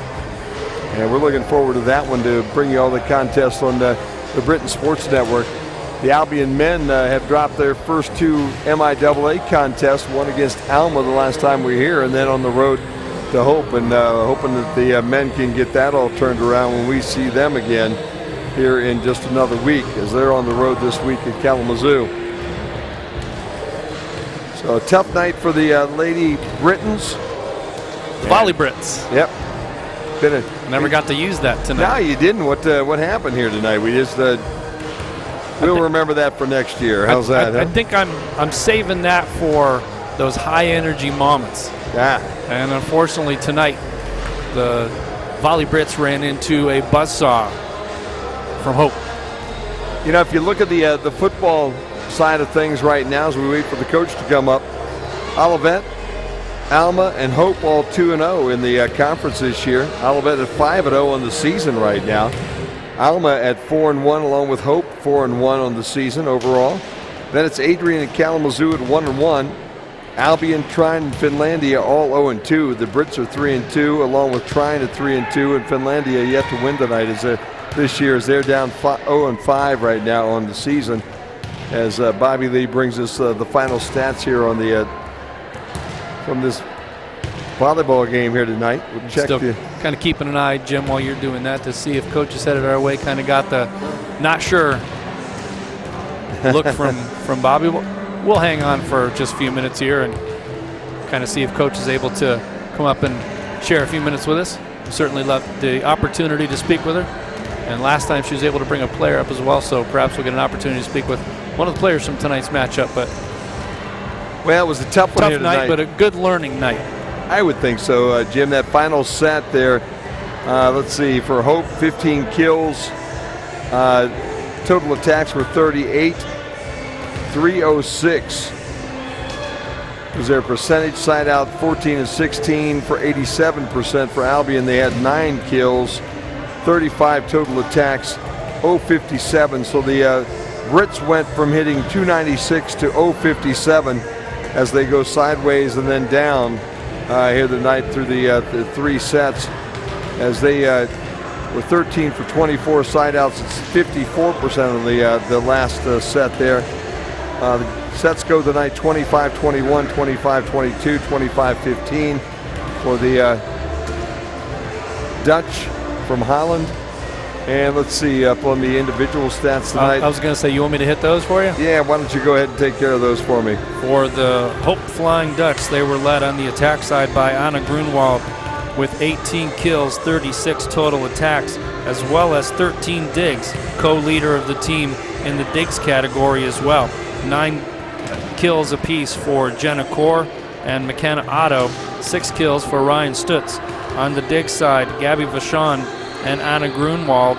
And we're looking forward to that one to bring you all the contests on the Britain Sports Network. The Albion men have dropped their first 2 MIAA contests, one against Alma the last time we were here, and then on the road to Hope, and hoping that the men can get that all turned around when we see them again here in just another week, as they're on the road this week at Kalamazoo. So a tough night for the Lady Britons. The Volley Brits. Yep. Never got to use that tonight. No, you didn't. What happened here tonight? We just we'll remember that for next year. How's that? I think I'm saving that for those high energy moments. Yeah. And unfortunately tonight, the Volley Brits ran into a buzzsaw from Hope. You know, if you look at the football side of things right now, as we wait for the coach to come up, Olivet, Alma, and Hope all 2-0 in the conference this year. Olivet at 5-0 on the season right now. Alma at 4-1 along with Hope, 4-1 on the season overall. Then it's Adrian and Kalamazoo at 1-1. Albion, Trine, and Finlandia all 0-2. The Brits are 3-2 along with Trine at 3-2, and Finlandia yet to win tonight this year as they're down 0-5 right now on the season. As Bobby Lee brings us the final stats here on the from this volleyball game here tonight. We'll check Still kind of keeping an eye, Jim, while you're doing that to see if coach is headed our way. Kind of got the not sure look from Bobby. We'll hang on for just a few minutes here and kind of see if coach is able to come up and share a few minutes with us. We certainly love the opportunity to speak with her. And last time she was able to bring a player up as well, so perhaps we'll get an opportunity to speak with one of the players from tonight's matchup. But well, it was a tough one here tonight, but a good learning night. I would think so, Jim. That final set there, let's see, for Hope, 15 kills. Total attacks were 38. 306 was their percentage. Side out 14-16 for 87%. For Albion, they had 9 kills, 35 total attacks, 057. So the Brits went from hitting 296 to 057 as they go sideways and then down here tonight through the 3 sets. As they were 13 for 24 side outs, it's 54% of the last set there. The sets go tonight 25-21, 25-22, 25-15 for the Dutch from Holland. And let's see, up on the individual stats tonight. I was going to say, you want me to hit those for you? Yeah, why don't you go ahead and take care of those for me. For the Hope Flying Dutch, they were led on the attack side by Anna Grunwald with 18 kills, 36 total attacks, as well as 13 digs, co-leader of the team in the digs category as well. 9 kills apiece for Jenna Kaur and McKenna Otto, 6 kills for Ryan Stutz. On the dig side, Gabby Vachon and Anna Grunwald,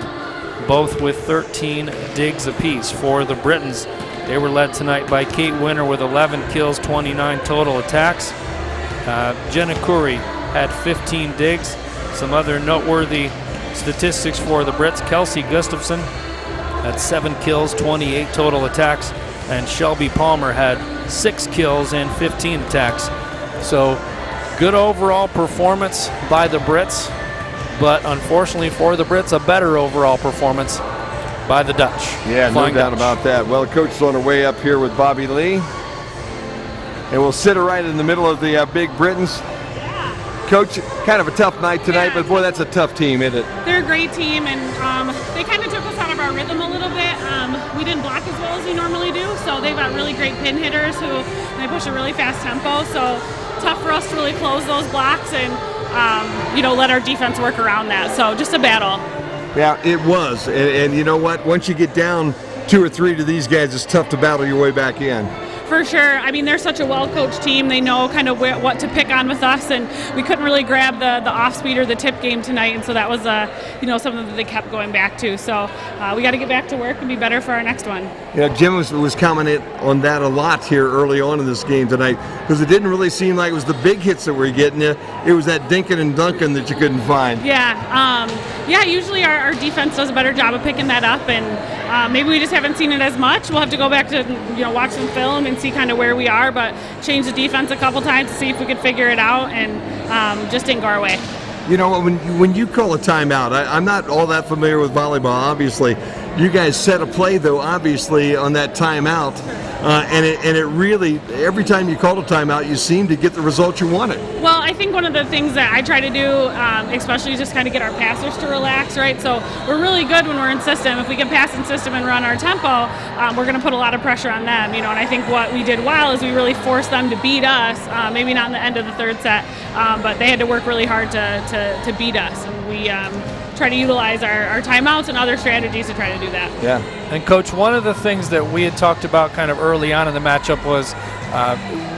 both with 13 digs apiece. For the Britons, they were led tonight by Kate Winter with 11 kills, 29 total attacks. Jenna Curry had 15 digs. Some other noteworthy statistics for the Brits: Kelsey Gustafson had 7 kills, 28 total attacks, and Shelby Palmer had 6 kills and 15 attacks. So good overall performance by the Brits, but unfortunately for the Brits, a better overall performance by the Dutch. Yeah, no doubt about that. Well, the coach is on her way up here with Bobby Lee, and we'll sit her right in the middle of the Big Britons. Coach, kind of a tough night tonight, but boy, that's a tough team, isn't it? They're a great team, and they kind of took us out of our rhythm a little bit. We didn't block as well as we normally do, so they've got really great pin hitters who they push a really fast tempo. So tough for us to really close those blocks and let our defense work around that. So just a battle. Yeah, it was, and you know what? Once you get down 2 or 3 to these guys, it's tough to battle your way back in. For sure. I mean, they're such a well-coached team. They know kind of what to pick on with us, and we couldn't really grab the off-speed or the tip game tonight, and so that was something that they kept going back to. So we got to get back to work and be better for our next one. Yeah, Jim was commenting on that a lot here early on in this game tonight, because it didn't really seem like it was the big hits that were getting you. It was that dinking and dunking that you couldn't find. Yeah, usually our defense does a better job of picking that up, and maybe we just haven't seen it as much. We'll have to go back to watch some film and and see kind of where we are, but change the defense a couple times to see if we could figure it out, and just didn't go our way. You know, when you call a timeout, I'm not all that familiar with volleyball, obviously. You guys set a play, though, obviously, on that timeout, and it really, every time you called a timeout, you seem to get the result you wanted. Well, I think one of the things that I try to do, especially just kind of get our passers to relax, right? So we're really good when we're in system. If we can pass in system and run our tempo, we're going to put a lot of pressure on them, you know. And I think what we did well is we really forced them to beat us. Maybe not in the end of the third set, but they had to work really hard to beat us, and we try to utilize our timeouts and other strategies to try to do that. Yeah. And Coach, one of the things that we had talked about kind of early on in the matchup was,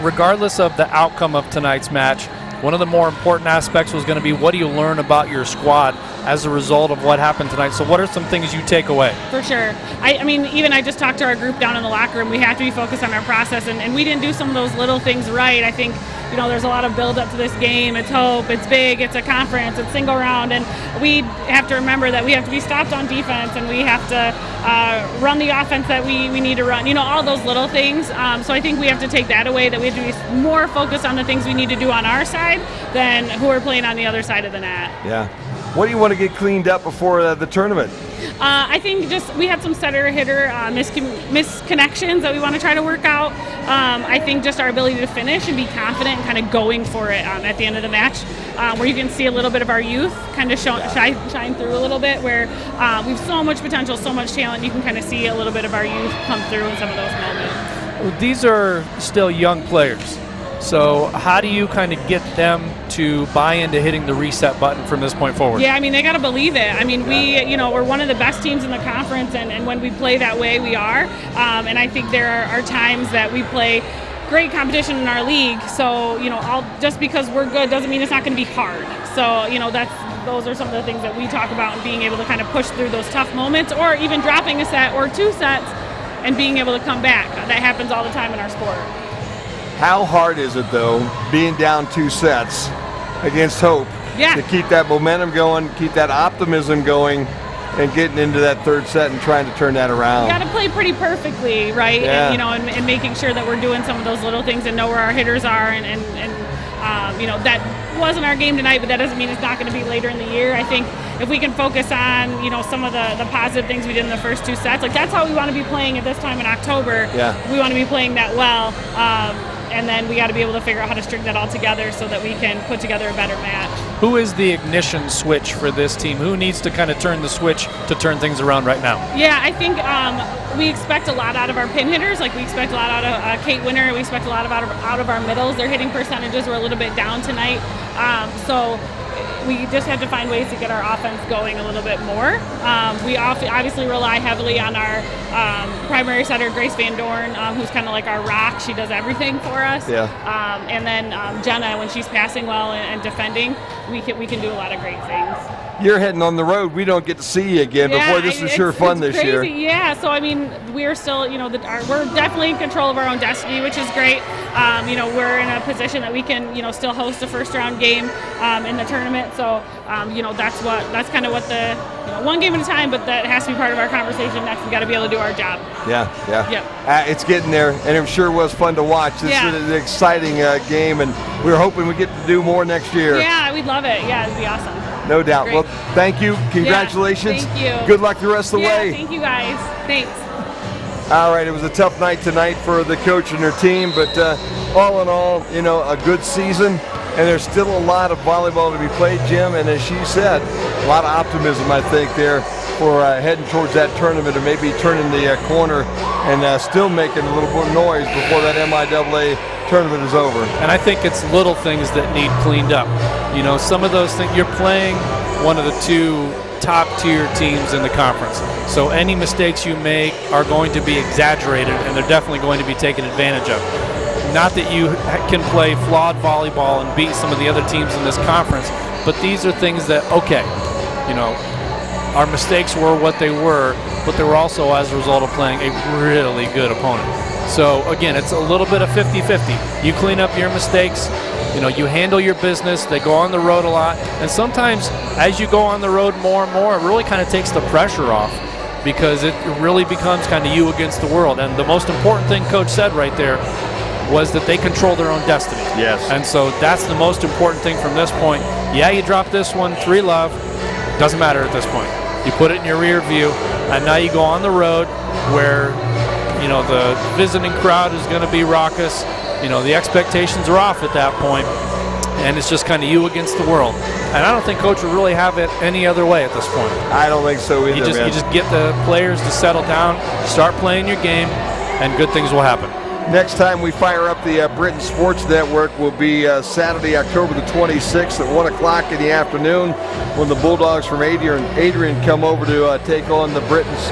regardless of the outcome of tonight's match, one of the more important aspects was going to be, what do you learn about your squad as a result of what happened tonight? So what are some things you take away? For sure. I mean, even I just talked to our group down in the locker room. We have to be focused on our process, and we didn't do some of those little things right. I think, you know, there's a lot of build up to this game. It's Hope, it's big, it's a conference, it's single round, and we have to remember that we have to be stopped on defense, and we have to run the offense that we need to run. You know, all those little things. So I think we have to take that away, that we have to be more focused on the things we need to do on our side than who are playing on the other side of the net. Yeah. What do you want to get cleaned up before the tournament? I think just we had some setter-hitter misconnections that we want to try to work out. I think just our ability to finish and be confident and kind of going for it at the end of the match, where you can see a little bit of our youth kind of shine through a little bit, where we have so much potential, so much talent. You can kind of see a little bit of our youth come through in some of those moments. These are still young players. So how do you kind of get them to buy into hitting the reset button from this point forward? Yeah, I mean, they got to believe it. I mean, we're one of the best teams in the conference, and when we play that way, we are. And I think there are times that we play great competition in our league. So, you know, just because we're good doesn't mean it's not going to be hard. So, you know, those are some of the things that we talk about, and being able to kind of push through those tough moments, or even dropping a set or two sets and being able to come back. That happens all the time in our sport. How hard is it, though, being down 2 sets against Hope, to keep that momentum going, keep that optimism going, and getting into that third set and trying to turn that around? You got to play pretty perfectly, right? Yeah. And, you know, and making sure that we're doing some of those little things and know where our hitters are, and you know, that wasn't our game tonight, but that doesn't mean it's not going to be later in the year. I think if we can focus on, you know, some of the positive things we did in the first 2 sets, like that's how we want to be playing at this time in October. Yeah. We want to be playing that well. And then we got to be able to figure out how to string that all together so that we can put together a better match. Who is the ignition switch for this team? Who needs to kind of turn the switch to turn things around right now? Yeah, I think we expect a lot out of our pin hitters. Like, we expect a lot out of Kate Winter. We expect a lot out of our middles. Their hitting percentages were a little bit down tonight. So we just have to find ways to get our offense going a little bit more. We obviously rely heavily on our primary setter, Grace Van Dorn, who's kind of like our rock. She does everything for us. Yeah. And then Jenna, when she's passing well and defending, we can do a lot of great things. You're heading on the road. We don't get to see you again, but boy, this is sure fun this year. Yeah, so I mean, we're still, you know, we're definitely in control of our own destiny, which is great. You know, we're in a position that we can, you know, still host a first round game in the tournament. So, you know, that's kind of what the, you know, one game at a time, but that has to be part of our conversation. Next, we got to be able to do our job. Yeah. Yep. It's getting there, and it sure was fun to watch. This is an exciting game, and we're hoping we get to do more next year. Yeah, we'd love it. Yeah, it'd be awesome. No doubt. Great. Well, thank you. Congratulations. Yeah, thank you. Good luck the rest of the way. Thank you, guys. Thanks. All right, it was a tough night tonight for the coach and her team, but all in all, you know, a good season, and there's still a lot of volleyball to be played, Jim, and as she said, a lot of optimism, I think, there for heading towards that tournament and maybe turning the corner and still making a little more noise before that MIAA tournament is over. And I think it's little things that need cleaned up. You know, some of those things, you're playing one of the 2 top-tier teams in the conference. So any mistakes you make are going to be exaggerated, and they're definitely going to be taken advantage of. Not that you can play flawed volleyball and beat some of the other teams in this conference, but these are things that, okay, you know, our mistakes were what they were, but they were also as a result of playing a really good opponent. So, again, it's a little bit of 50-50. You clean up your mistakes, you know, you handle your business. They go on the road a lot. And sometimes as you go on the road more and more, it really kind of takes the pressure off. because it really becomes kind of you against the world. And the most important thing Coach said right there was that they control their own destiny. Yes. And so that's the most important thing from this point. Yeah, you drop this one, 3-love, doesn't matter at this point. You put it in your rear view, and now you go on the road where, you know, the visiting crowd is going to be raucous. You know, the expectations are off at that point, and it's just kind of you against the world. And I don't think Coach would really have it any other way at this point. I don't think so either, You man. just get the players to settle down, start playing your game, and good things will happen. Next time we fire up the Britain Sports Network will be Saturday, October the 26th at 1 o'clock in the afternoon when the Bulldogs from Adrian come over to take on the Britons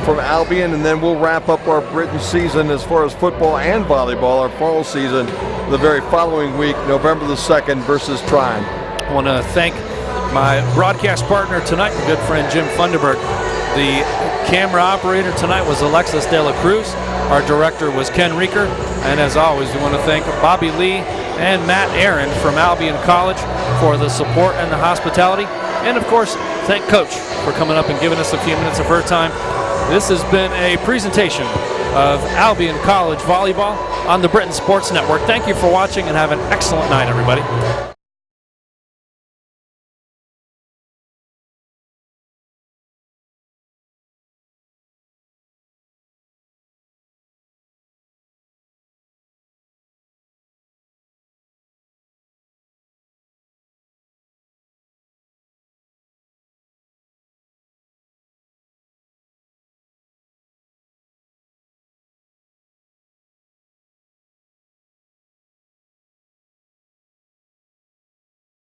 from Albion, and then we'll wrap up our Britain season as far as football and volleyball, our fall season, the very following week, November the 2nd versus Trine. I want to thank my broadcast partner tonight, my good friend Jim Funderburg. The camera operator tonight was Alexis De La Cruz. Our director was Ken Reeker. And as always, we want to thank Bobby Lee and Matt Aaron from Albion College for the support and the hospitality. And of course, thank Coach for coming up and giving us a few minutes of her time. This has been a presentation of Albion College Volleyball on the Britain Sports Network. Thank you for watching and have an excellent night, everybody.